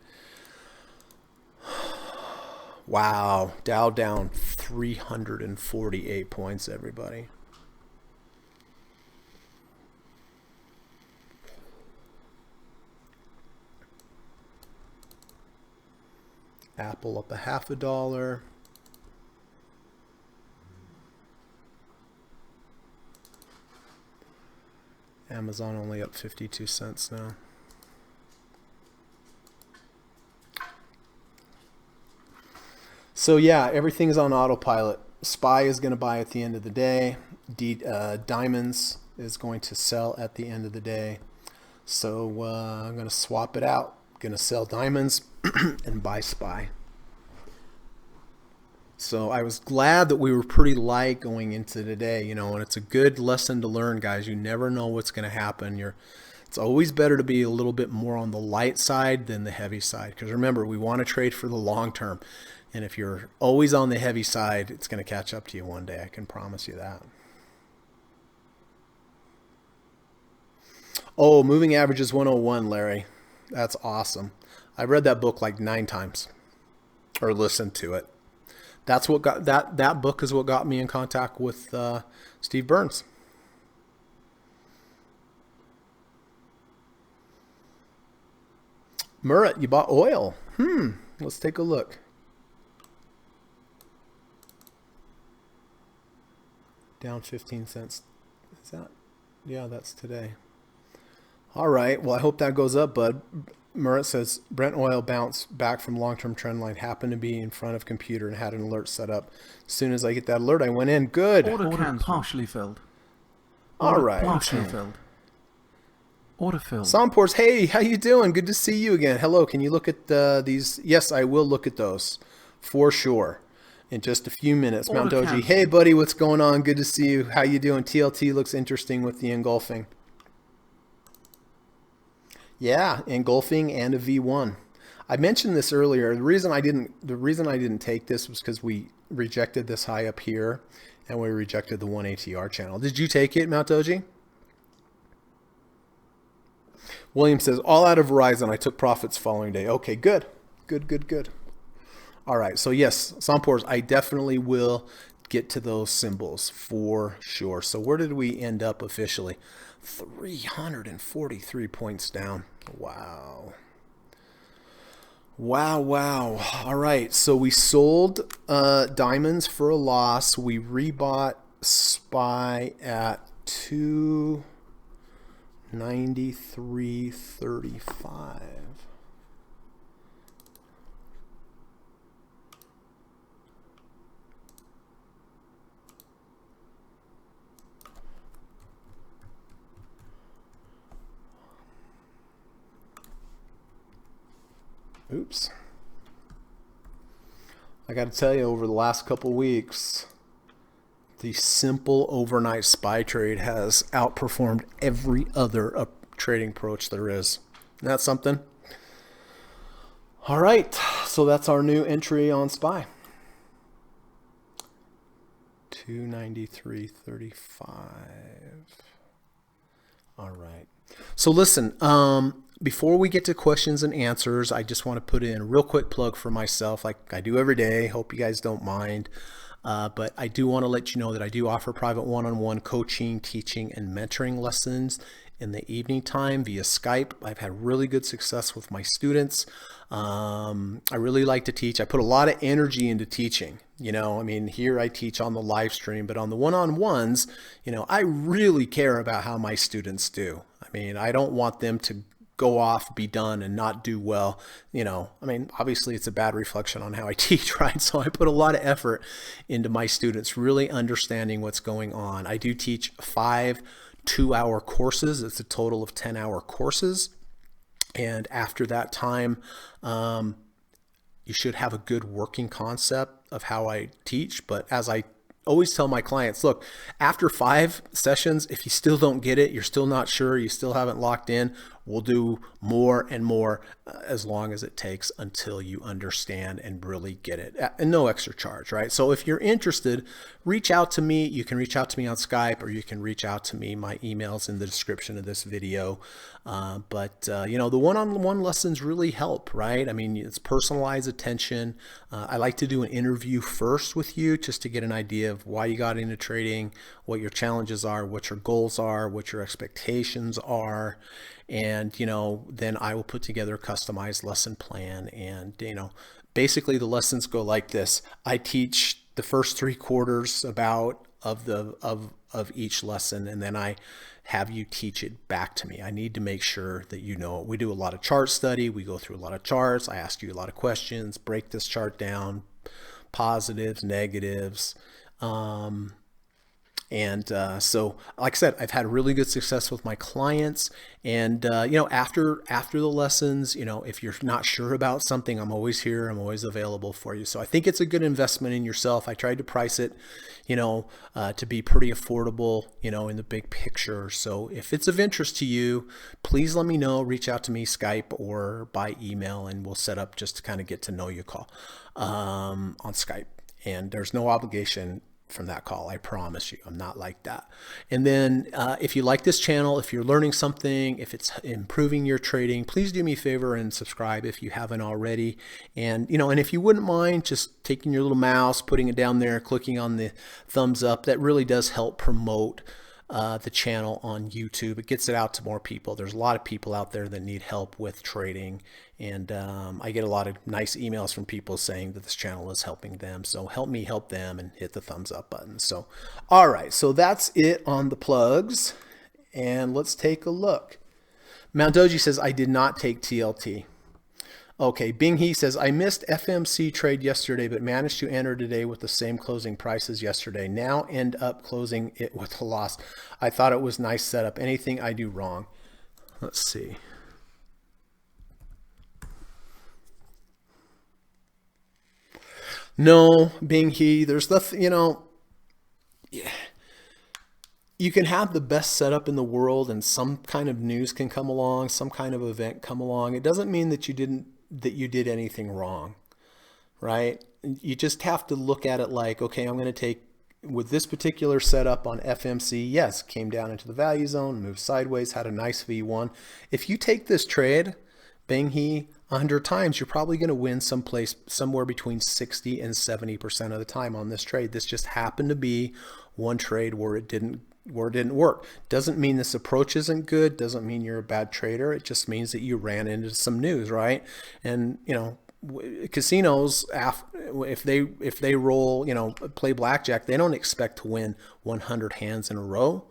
Wow, Dow down 348 points, everybody. Apple up a $0.50. Amazon only up 52 cents now. So yeah, everything's on autopilot. SPY is going to buy at the end of the day. Diamonds is going to sell at the end of the day. So I'm going to swap it out. Going to sell diamonds and buy SPY. So I was glad that we were pretty light going into today, you know, and it's a good lesson to learn, guys. You never know what's going to happen. It's always better to be a little bit more on the light side than the heavy side, because remember, we want to trade for the long term. And if you're always on the heavy side, it's going to catch up to you one day. I can promise you that. Oh, moving averages 101, Larry. That's awesome. I read that book like 9 times or listened to it. That's what got that book is what got me in contact with Steve Burns. Murat, you bought oil. Let's take a look. Down 15 cents. Is that? Yeah, that's today. All right. Well, I hope that goes up, bud. Murat says Brent oil bounced back from long-term trend line. Happened to be in front of computer and had an alert set up. As soon as I get that alert, I went in. Good. Order partially filled. All right. Partially filled. Autofill. Sompors, hey, how you doing? Good to see you again. Hello, can you look at these? Yes, I will look at those for sure in just a few minutes. Auto Mount Doji, hey cancel. buddy, what's going on? Good to see you. How you doing? TLT looks interesting with the engulfing. Yeah, engulfing and a V1. I mentioned this earlier. The reason I didn't take this was because we rejected this high up here and we rejected the 1 ATR channel. Did you take it, Mount Doji? William says, all out of Verizon. I took profits following day. Okay, good. Good, good, good. All right. So yes, Sampors, I definitely will get to those symbols for sure. So where did we end up officially? 343 points down. Wow. Wow, wow. All right. So we sold diamonds for a loss. We rebought SPY at 293.35. Oops. I got to tell you, over the last couple weeks, the simple overnight SPY trade has outperformed every other trading approach there is. Isn't that something? All right, so that's our new entry on SPY. 293.35. All right. So listen, before we get to questions and answers, I just want to put in a real quick plug for myself, like I do every day. Hope you guys don't mind. But I do want to let you know that I do offer private one-on-one coaching, teaching, and mentoring lessons in the evening time via Skype. I've had really good success with my students. I really like to teach. I put a lot of energy into teaching. You know, I mean, here I teach on the live stream, but on the one-on-ones, you know, I really care about how my students do. I mean, I don't want them to go off, be done, and not do well. You know, I mean, obviously it's a bad reflection on how I teach, right? So I put a lot of effort into my students really understanding what's going on. I do teach 5 2-hour courses. It's a total of 10-hour courses. And after that time, you should have a good working concept of how I teach. But as I always tell my clients, look, after 5 sessions, if you still don't get it, you're still not sure, you still haven't locked in, we'll do more and more as long as it takes until you understand and really get it. And no extra charge, right? So if you're interested, reach out to me. You can reach out to me on Skype, or you can reach out to me. My email's in the description of this video. You know, the one-on-one lessons really help, right? I mean, it's personalized attention. I like to do an interview first with you just to get an idea of why you got into trading, what your challenges are, what your goals are, what your expectations are. And, you know, then I will put together a customized lesson plan. And, you know, basically the lessons go like this. I teach the first 3 quarters about of each lesson, and then I have you teach it back to me. I need to make sure that you know it. We do a lot of chart study. We go through a lot of charts. I ask you a lot of questions, break this chart down, positives, negatives. So, like I said, I've had really good success with my clients. And, you know, after the lessons, you know, if you're not sure about something, I'm always here. I'm always available for you. So I think it's a good investment in yourself. I tried to price it, you know, to be pretty affordable, you know, in the big picture. So if it's of interest to you, please let me know. Reach out to me, Skype or by email, and we'll set up just to kind of get to know you call on Skype. And there's no obligation from that call. I promise you, I'm not like that. And then if you like this channel, if you're learning something, if it's improving your trading, please do me a favor and subscribe if you haven't already. And, you know, and if you wouldn't mind just taking your little mouse, putting it down there, clicking on the thumbs up, that really does help promote the channel on YouTube. It gets it out to more people. There's a lot of people out there that need help with trading, and I get a lot of nice emails from people saying that this channel is helping them. So help me help them, and hit the thumbs up button. So, all right, so that's it on the plugs, and let's take a look. Mount Doji says, I did not take TLT. Okay, Bing He says, I missed FMC trade yesterday, but managed to enter today with the same closing price as yesterday. Now end up closing it with a loss. I thought it was nice setup. Anything I do wrong? Let's see. No, being he, there's nothing, you can have the best setup in the world and some kind of news can come along, some kind of event come along. It doesn't mean that you did anything wrong, right? You just have to look at it like, okay, I'm going to take with this particular setup on FMC, yes, came down into the value zone, moved sideways, had a nice V1. If you take this trade, bang he 100 times, you're probably going to win someplace somewhere between 60 and 70% of the time on this trade. This just happened to be one trade where it didn't work. Doesn't mean this approach isn't good, doesn't mean you're a bad trader. It just means that you ran into some news, right? And casinos, if they roll, play blackjack, they don't expect to win 100 hands in a row,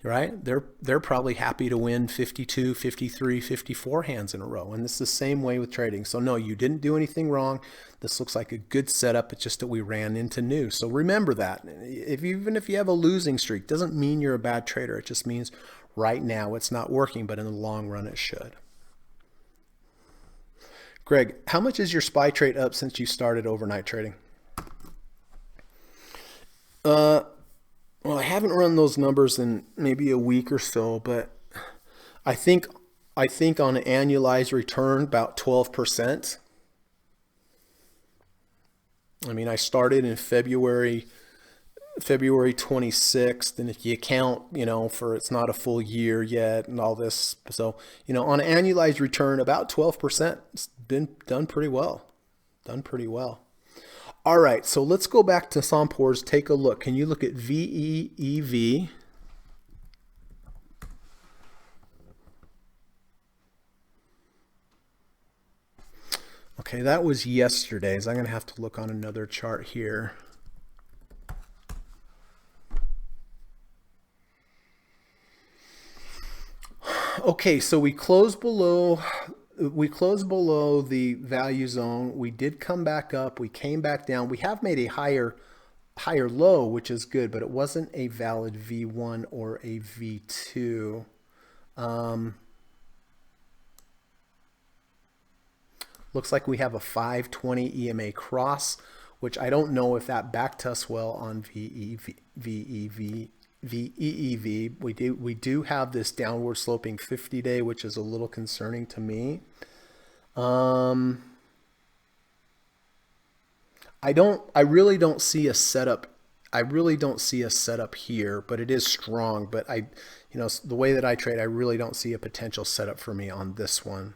right? They're probably happy to win 52, 53, 54 hands in a row. And this is the same way with trading. So no, you didn't do anything wrong. This looks like a good setup. It's just that we ran into news. So remember that. Even if you have a losing streak, doesn't mean you're a bad trader. It just means right now it's not working, but in the long run it should. Greg, how much is your SPY trade up since you started overnight trading? Well, I haven't run those numbers in maybe a week or so, but I think on an annualized return about 12%. I mean, I started in February 26th, and if you count, for it's not a full year yet and all this, so on an annualized return about 12%. It's been done pretty well. All right, so let's go back to Sompoors. Take a look. Can you look at VEEV? Okay, that was yesterday's. I'm going to have to look on another chart here. Okay, so we closed below the value zone. We did come back up. We came back down. We have made a higher low, which is good, but it wasn't a valid V1 or a V2. Looks like we have a 520 EMA cross, which I don't know if that backed us well on VEEV. We do have this downward sloping 50-day, which is a little concerning to me. I really don't see a setup. I really don't see a setup here, but it is strong. But the way that I trade, I really don't see a potential setup for me on this one.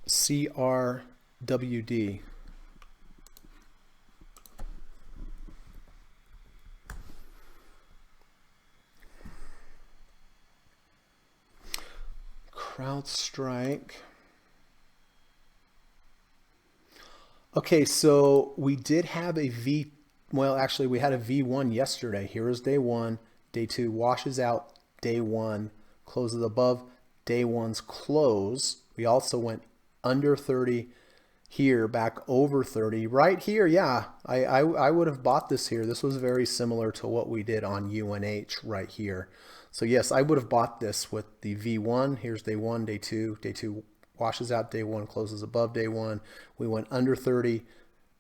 CRWD. CrowdStrike. Okay, so we did have a well, actually we had a V1 yesterday. Here is day one. Day two washes out day one, closes above day one's close. We also went under 30 here, back over 30 right here. Yeah, I would have bought this here. This was very similar to what we did on UNH right here. So yes, I would have bought this with the V1. Here's day one, day two washes out day one, closes above day one. We went under 30,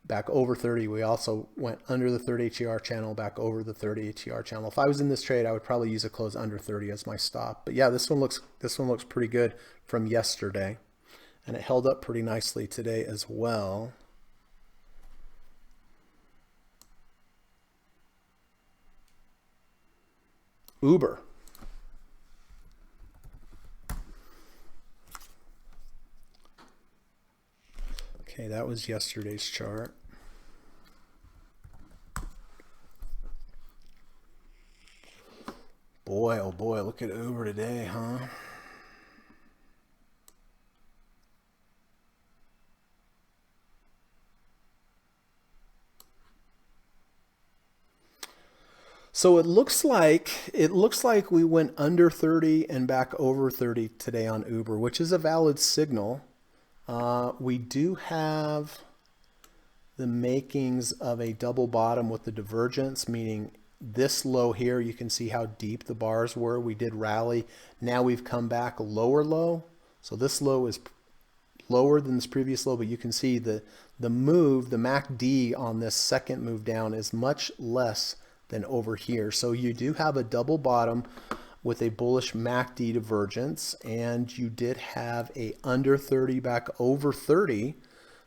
back over 30. We also went under the 30 HER channel, back over the 30 HER channel. If I was in this trade, I would probably use a close under 30 as my stop. But yeah, this one looks pretty good from yesterday. And it held up pretty nicely today as well. Uber. Okay, that was yesterday's chart. Boy, oh boy, look at Uber today, huh? So it looks like we went under 30 and back over 30 today on Uber, which is a valid signal. We do have the makings of a double bottom with the divergence, meaning this low here, you can see how deep the bars were. We did rally. Now we've come back lower low. So this low is lower than this previous low, but you can see the move, the MACD on this second move down is much less than over here. So you do have a double bottom with a bullish MACD divergence, and you did have a under 30 back over 30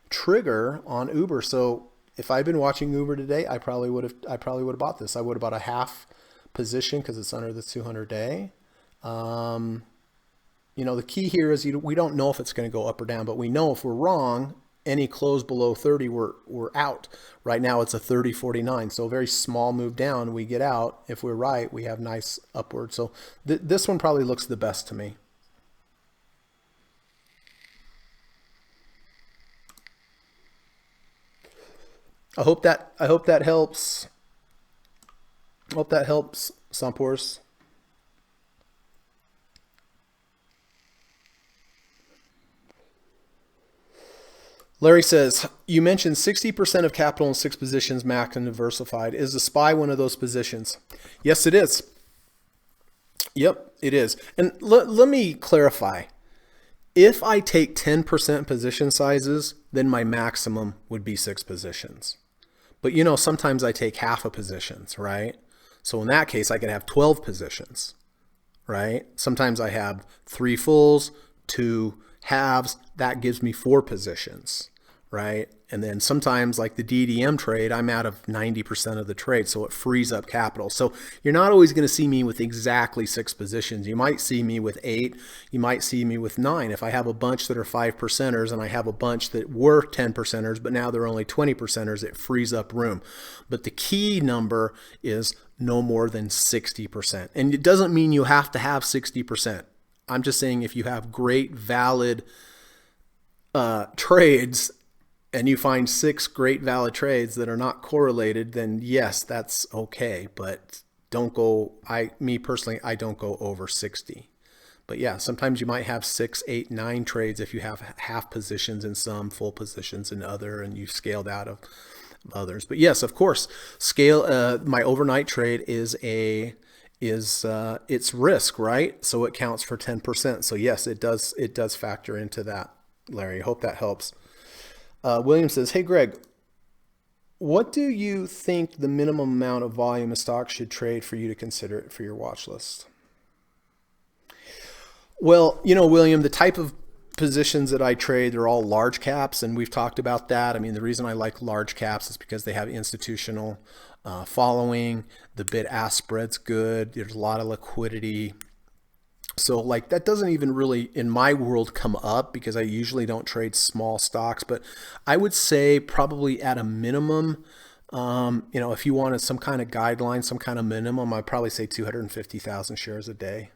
trigger on Uber. So if I'd been watching Uber today, I probably would have bought this. I would have bought a half position because it's under the 200 day. You know, the key here is we don't know if it's going to go up or down, but we know if we're wrong, any close below 30, we're out. Right now it's a 30.49, so a very small move down, we get out. If we're right, we have nice upward. So this one probably looks the best to me. I hope that helps. Hope that helps, Sampors. Larry says, you mentioned 60% of capital in 6 positions, max and diversified. Is the SPY one of those positions? Yes, it is. Yep, it is. And let me clarify. If I take 10% position sizes, then my maximum would be 6 positions. But you know, sometimes I take half a positions, right? So in that case, I could have 12 positions, right? Sometimes I have 3 fulls, 2 halves. That gives me 4 positions, right? And then sometimes like the DDM trade, I'm out of 90% of the trade, so it frees up capital. So you're not always going to see me with exactly 6 positions. You might see me with 8. You might see me with 9. If I have a bunch that are 5%ers and I have a bunch that were 10%ers, but now they're only 20%ers, it frees up room. But the key number is no more than 60%. And it doesn't mean you have to have 60%. I'm just saying if you have great valid trades and you find 6 great valid trades that are not correlated, then yes, that's okay. But don't go, me personally, I don't go over 60. But yeah, sometimes you might have 6, 8, 9 trades if you have half positions in some, full positions in other, and you've scaled out of others. But yes, of course, my overnight trade is it's risk, right? So it counts for 10%. So yes, it does factor into that, Larry. Hope that helps. William says, hey, Greg, what do you think the minimum amount of volume a stock should trade for you to consider it for your watch list? Well, you know, William, the type of positions that I trade, they're all large caps, and we've talked about that. I mean, the reason I like large caps is because they have institutional following. The bid-ask spread's good. There's a lot of liquidity. So like that doesn't even really in my world come up because I usually don't trade small stocks, but I would say probably at a minimum, you know, if you wanted some kind of guideline, some kind of minimum, I'd probably say 250,000 shares a day.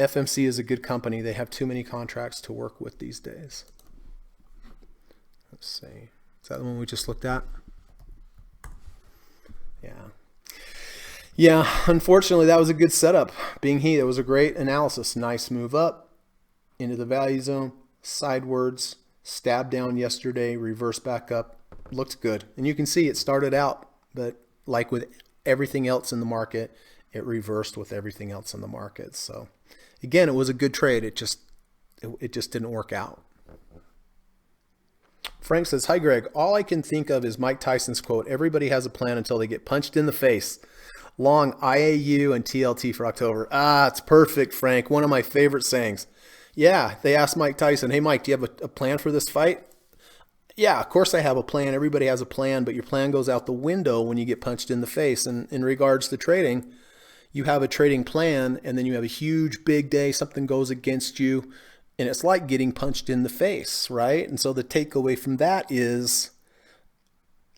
FMC is a good company. They have too many contracts to work with these days. Let's see. Is that the one we just looked at? Yeah. Yeah, unfortunately, that was a good setup. Being he, that was a great analysis. Nice move up into the value zone, sidewards, stab down yesterday, reverse back up. Looked good. And you can see it started out, but like with everything else in the market, it reversed with everything else in the market. So again, it was a good trade. It just didn't work out. Frank says, hi, Greg. All I can think of is Mike Tyson's quote, everybody has a plan until they get punched in the face. Long IAU and TLT for October. Ah, it's perfect, Frank. One of my favorite sayings. Yeah, they asked Mike Tyson, hey, Mike, do you have a plan for this fight? Yeah, of course I have a plan. Everybody has a plan, but your plan goes out the window when you get punched in the face. And in regards to trading, you have a trading plan, and then you have a huge, big day. Something goes against you, and it's like getting punched in the face, right? And so the takeaway from that is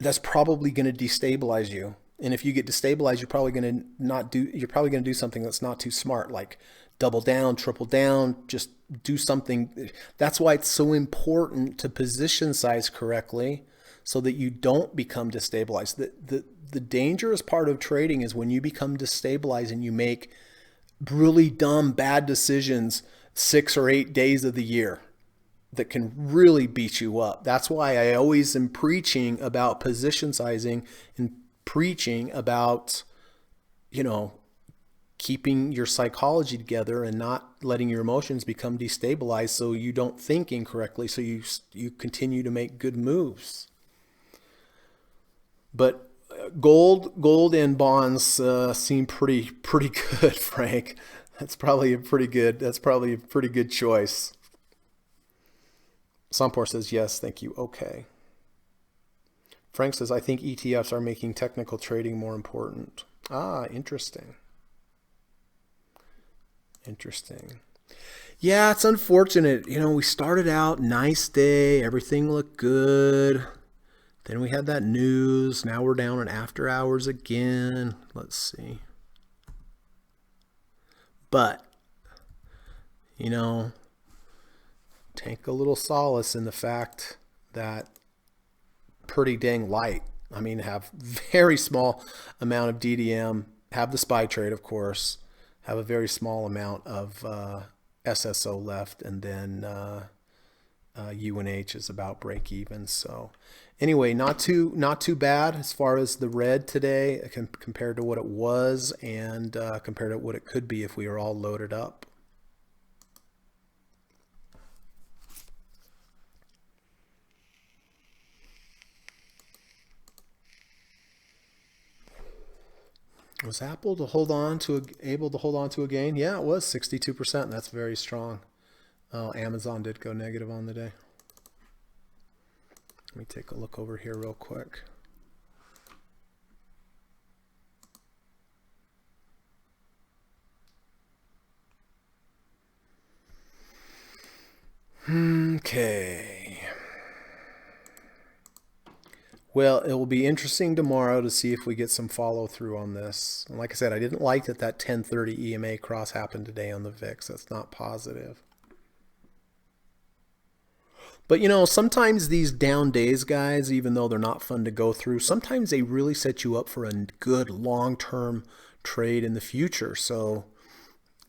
that's probably going to destabilize you. And if you get destabilized, you're probably going to do something that's not too smart, like double down, triple down, just do something. That's why it's so important to position size correctly so that you don't become destabilized. The dangerous part of trading is when you become destabilized and you make really dumb, bad decisions 6 or 8 days of the year. that can really beat you up. That's why I always am preaching about position sizing and preaching about, keeping your psychology together and not letting your emotions become destabilized so you don't think incorrectly, so you continue to make good moves. But gold and bonds seem pretty good, Frank. That's probably a pretty good choice. Sampor says yes, thank you. Okay. Frank says I think ETFs are making technical trading more important. Ah, interesting. Interesting. Yeah, it's unfortunate. We started out nice day, everything looked good. Then we had that news. Now we're down in after hours again. Let's see. But, take a little solace in the fact that pretty dang light. Have very small amount of DDM, have the SPY trade, of course, have a very small amount of SSO left, and then UNH is about break even. So anyway, not too bad as far as the red today compared to what it was, and compared to what it could be if we were all loaded up. Was Apple able to hold on to a gain? Yeah, it was 62%. That's very strong. Amazon did go negative on the day. Let me take a look over here real quick. Okay. Well, it will be interesting tomorrow to see if we get some follow through on this. And like I said, I didn't like that 1030 EMA cross happened today on the VIX. That's not positive. But sometimes these down days, guys, even though they're not fun to go through, sometimes they really set you up for a good long-term trade in the future. So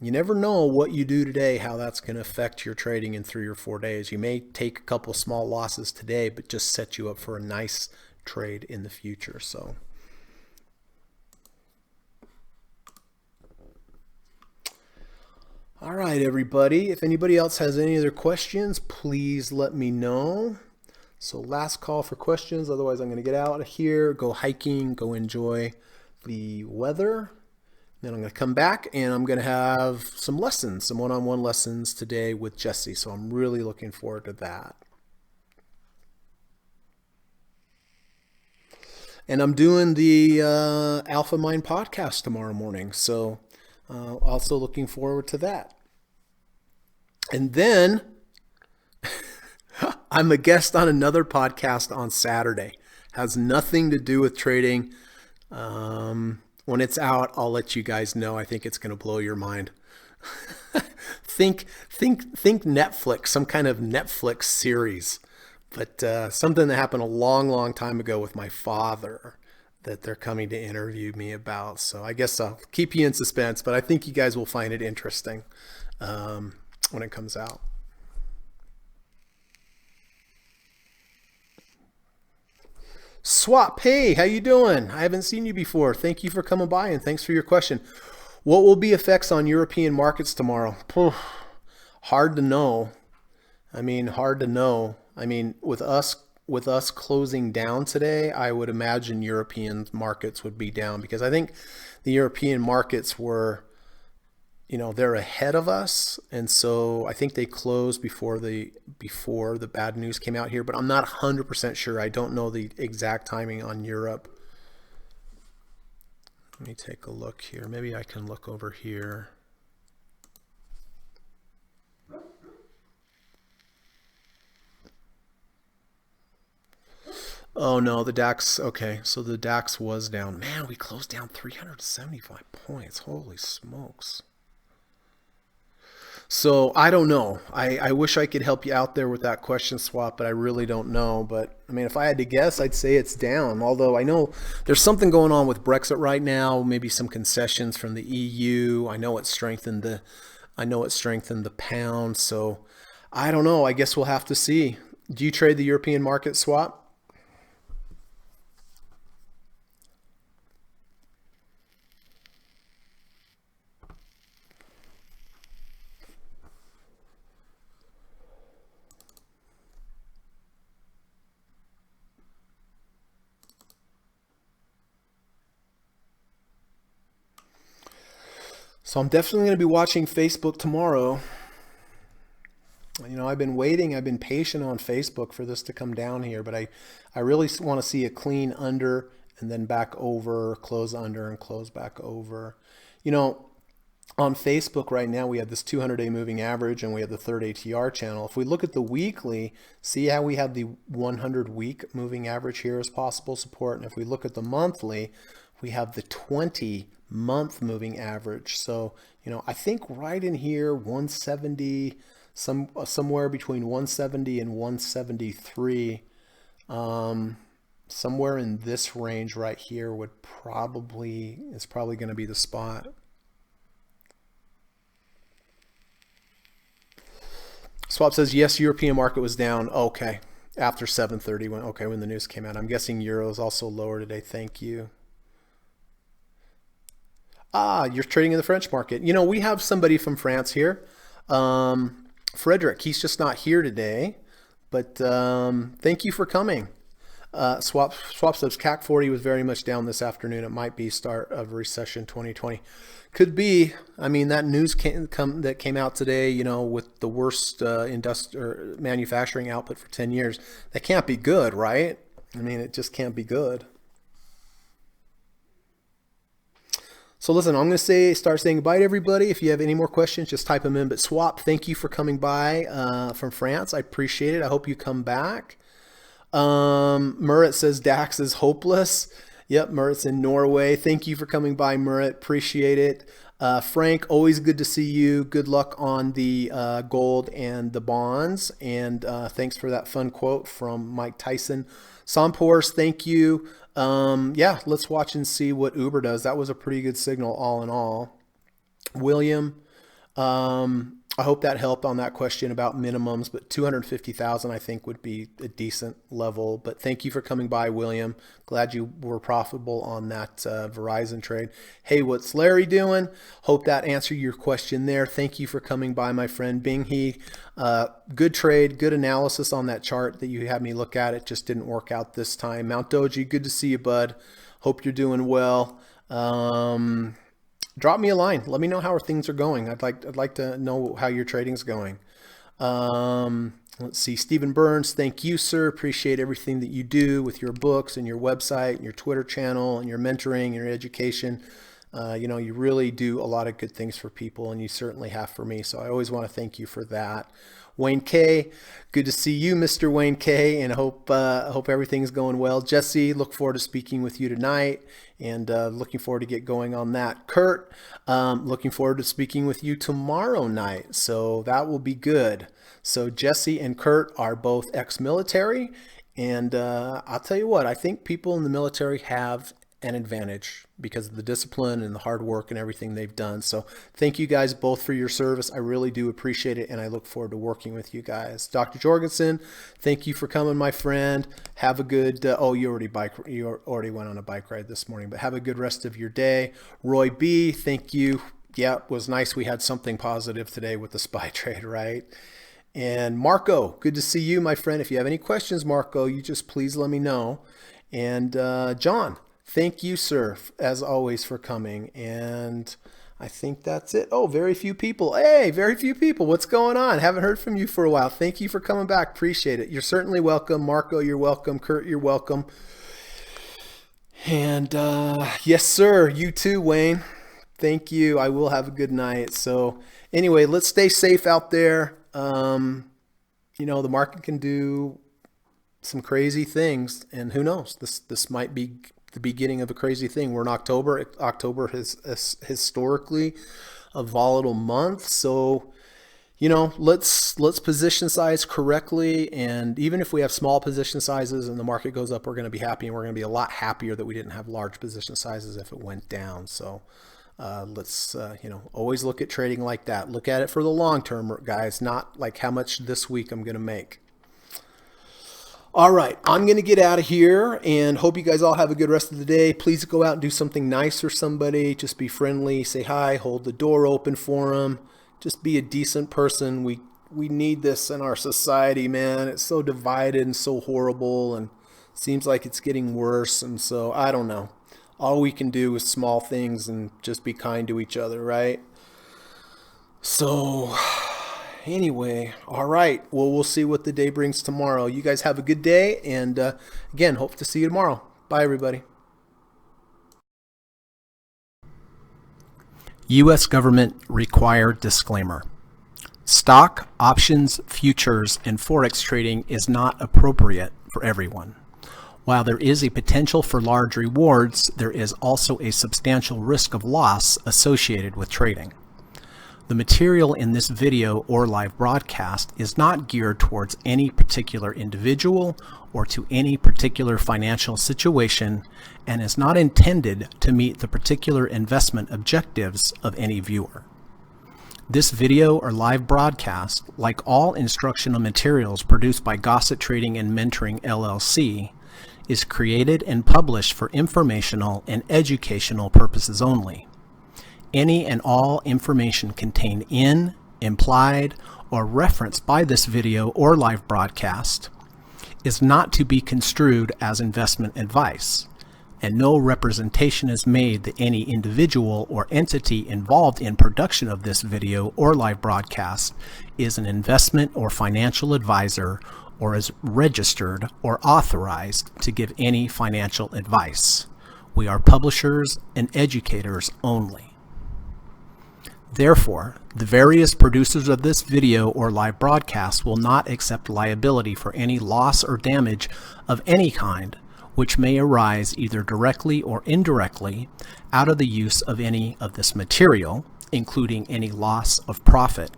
you never know what you do today, how that's going to affect your trading in 3 or 4 days. You may take a couple small losses today, but just set you up for a nice trade in the future. So all right, everybody, if anybody else has any other questions, please let me know. So last call for questions, otherwise I'm going to get out of here, go hiking, go enjoy the weather. Then I'm going to come back and I'm going to have some lessons, some one-on-one lessons today with Jesse. So I'm really looking forward to that. And I'm doing the Alpha Mind podcast tomorrow morning. So also looking forward to that. And then I'm a guest on another podcast on Saturday. Has nothing to do with trading. When it's out, I'll let you guys know. I think it's going to blow your mind. think Netflix, some kind of Netflix series. But something that happened a long time ago with my father that they're coming to interview me about. So I guess I'll keep you in suspense, but I think you guys will find it interesting when it comes out. Swap, hey, how you doing? I haven't seen you before. Thank you for coming by and thanks for your question. What will be effects on European markets tomorrow? Hard to know. Hard to know. With us closing down today, I would imagine European markets would be down because I think the European markets were, they're ahead of us, and so I think they closed before the bad news came out here. But I'm not 100% sure. I don't know the exact timing on Europe. Let me take a look here. Maybe I can look over here. Oh no, the DAX, okay, so the DAX was down. Man, we closed down 375 points. Holy smokes. So I don't know. I wish I could help you out there with that question, Swap, but I really don't know. But if I had to guess, I'd say it's down. Although I know there's something going on with Brexit right now, maybe some concessions from the EU. I know it strengthened the pound, so I don't know. I guess we'll have to see. Do you trade the European market swap? So I'm definitely going to be watching Facebook tomorrow. You know, I've been waiting, I've been patient on Facebook for this to come down here, but I really want to see a clean under and then back over, close under and close back over. You know, on Facebook right now, we have this 200-day moving average and we have the third ATR channel. If we look at the weekly, see how we have the 100-week moving average here as possible support. And if we look at the monthly, we have the 20-month moving average. So, you know, I think right in here, 170, somewhere between 170 and 173, somewhere in this range right here is probably going to be the spot. Swap says, yes, European market was down. Okay. After 7:30 when the news came out. I'm guessing euro is also lower today. Thank you. Ah, you're trading in the French market. You know, we have somebody from France here. Frederick, he's just not here today, but thank you for coming. Swap says CAC 40 was very much down this afternoon. It might be start of recession 2020. Could be. I mean, that news that came out today, you know, with the worst manufacturing output for 10 years, that can't be good, right? I mean, it just can't be good. So listen, I'm going to start saying goodbye to everybody. If you have any more questions, just type them in. But Swap, thank you for coming by from France. I appreciate it. I hope you come back. Murat says DAX is hopeless. Yep, Murat's in Norway. Thank you for coming by, Murat. Appreciate it. Frank, always good to see you. Good luck on the gold and the bonds. And thanks for that fun quote from Mike Tyson. Sompors, thank you. Yeah, let's watch and see what Uber does. That was a pretty good signal all in all. William, I hope that helped on that question about minimums, but 250,000 I think would be a decent level. But thank you for coming by, William. Glad you were profitable on that Verizon trade. Hey, what's Larry doing? Hope that answered your question there. Thank you for coming by, my friend Bing He. Good trade, good analysis on that chart that you had me look at. It just didn't work out this time. Mount Doji, good to see you, bud. Hope you're doing well. Drop me a line. Let me know how things are going. I'd like to know how your trading's going. Let's see. Stephen Burns, thank you, sir. Appreciate everything that you do with your books and your website and your Twitter channel and your mentoring and your education. You know, you really do a lot of good things for people, and you certainly have for me. So I always want to thank you for that. Wayne K, good to see you, Mr. Wayne K, and I hope everything's going well. Jesse, look forward to speaking with you tonight, and looking forward to get going on that. Kurt, looking forward to speaking with you tomorrow night, so that will be good. So Jesse and Kurt are both ex-military, and I'll tell you what, I think people in the military have an advantage because of the discipline and the hard work and everything they've done. So thank you guys both for your service. I really do appreciate it, and I look forward to working with you guys. Dr. Jorgensen, thank you for coming, my friend. Have a good you already went on a bike ride this morning, but have a good rest of your day. Roy B, thank you. Yeah, it was nice we had something positive today with the SPY trade, right? And Marco, good to see you, my friend. If you have any questions, Marco, you just please let me know. And John, thank you, sir, as always, for coming. And I think that's it. Oh, very few people. Hey, very few people. What's going on? Haven't heard from you for a while. Thank you for coming back. Appreciate it. You're certainly welcome. Marco, you're welcome. Kurt, you're welcome. And yes, sir. You too, Wayne. Thank you. I will have a good night. So anyway, let's stay safe out there. You know, the market can do some crazy things, and who knows? This might be the beginning of a crazy thing. We're in October. October is historically a volatile month, so you know, let's position size correctly. And even if we have small position sizes and the market goes up, we're going to be happy, and we're going to be a lot happier that we didn't have large position sizes if it went down. So Let's always look at trading like that. Look at it for the long term, guys, not like how much this week I'm going to make. All right, I'm going to get out of here and hope you guys all have a good rest of the day. Please go out and do something nice for somebody. Just be friendly, say hi, hold the door open for them. Just be a decent person. We need this in our society, man. It's so divided and so horrible, and seems like it's getting worse. And so I don't know. All we can do is small things and just be kind to each other, right? So anyway, all right. Well, we'll see what the day brings tomorrow. You guys have a good day, and again, hope to see you tomorrow. Bye, everybody. U.S. government required disclaimer. Stock, options, futures, and forex trading is not appropriate for everyone. While there is a potential for large rewards, there is also a substantial risk of loss associated with trading. The material in this video or live broadcast is not geared towards any particular individual or to any particular financial situation and is not intended to meet the particular investment objectives of any viewer. This video or live broadcast, like all instructional materials produced by Gossett Trading and Mentoring LLC, is created and published for informational and educational purposes only. Any and all information contained in, implied, or referenced by this video or live broadcast is not to be construed as investment advice, and no representation is made that any individual or entity involved in production of this video or live broadcast is an investment or financial advisor or is registered or authorized to give any financial advice. We are publishers and educators only. Therefore, the various producers of this video or live broadcast will not accept liability for any loss or damage of any kind which may arise either directly or indirectly out of the use of any of this material, including any loss of profit.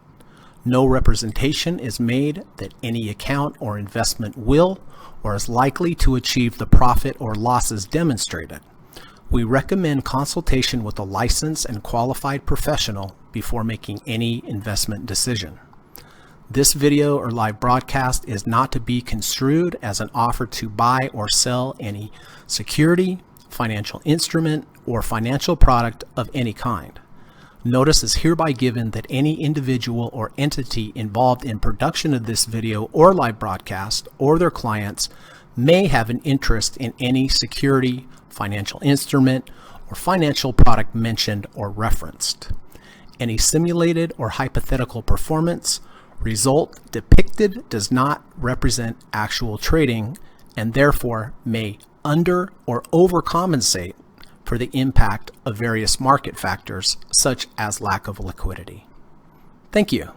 No representation is made that any account or investment will or is likely to achieve the profit or losses demonstrated. We recommend consultation with a licensed and qualified professional before making any investment decision. This video or live broadcast is not to be construed as an offer to buy or sell any security, financial instrument, or financial product of any kind. Notice is hereby given that any individual or entity involved in production of this video or live broadcast or their clients may have an interest in any security, financial instrument, or financial product mentioned or referenced. Any simulated or hypothetical performance result depicted does not represent actual trading and therefore may under or overcompensate for the impact of various market factors such as lack of liquidity. Thank you.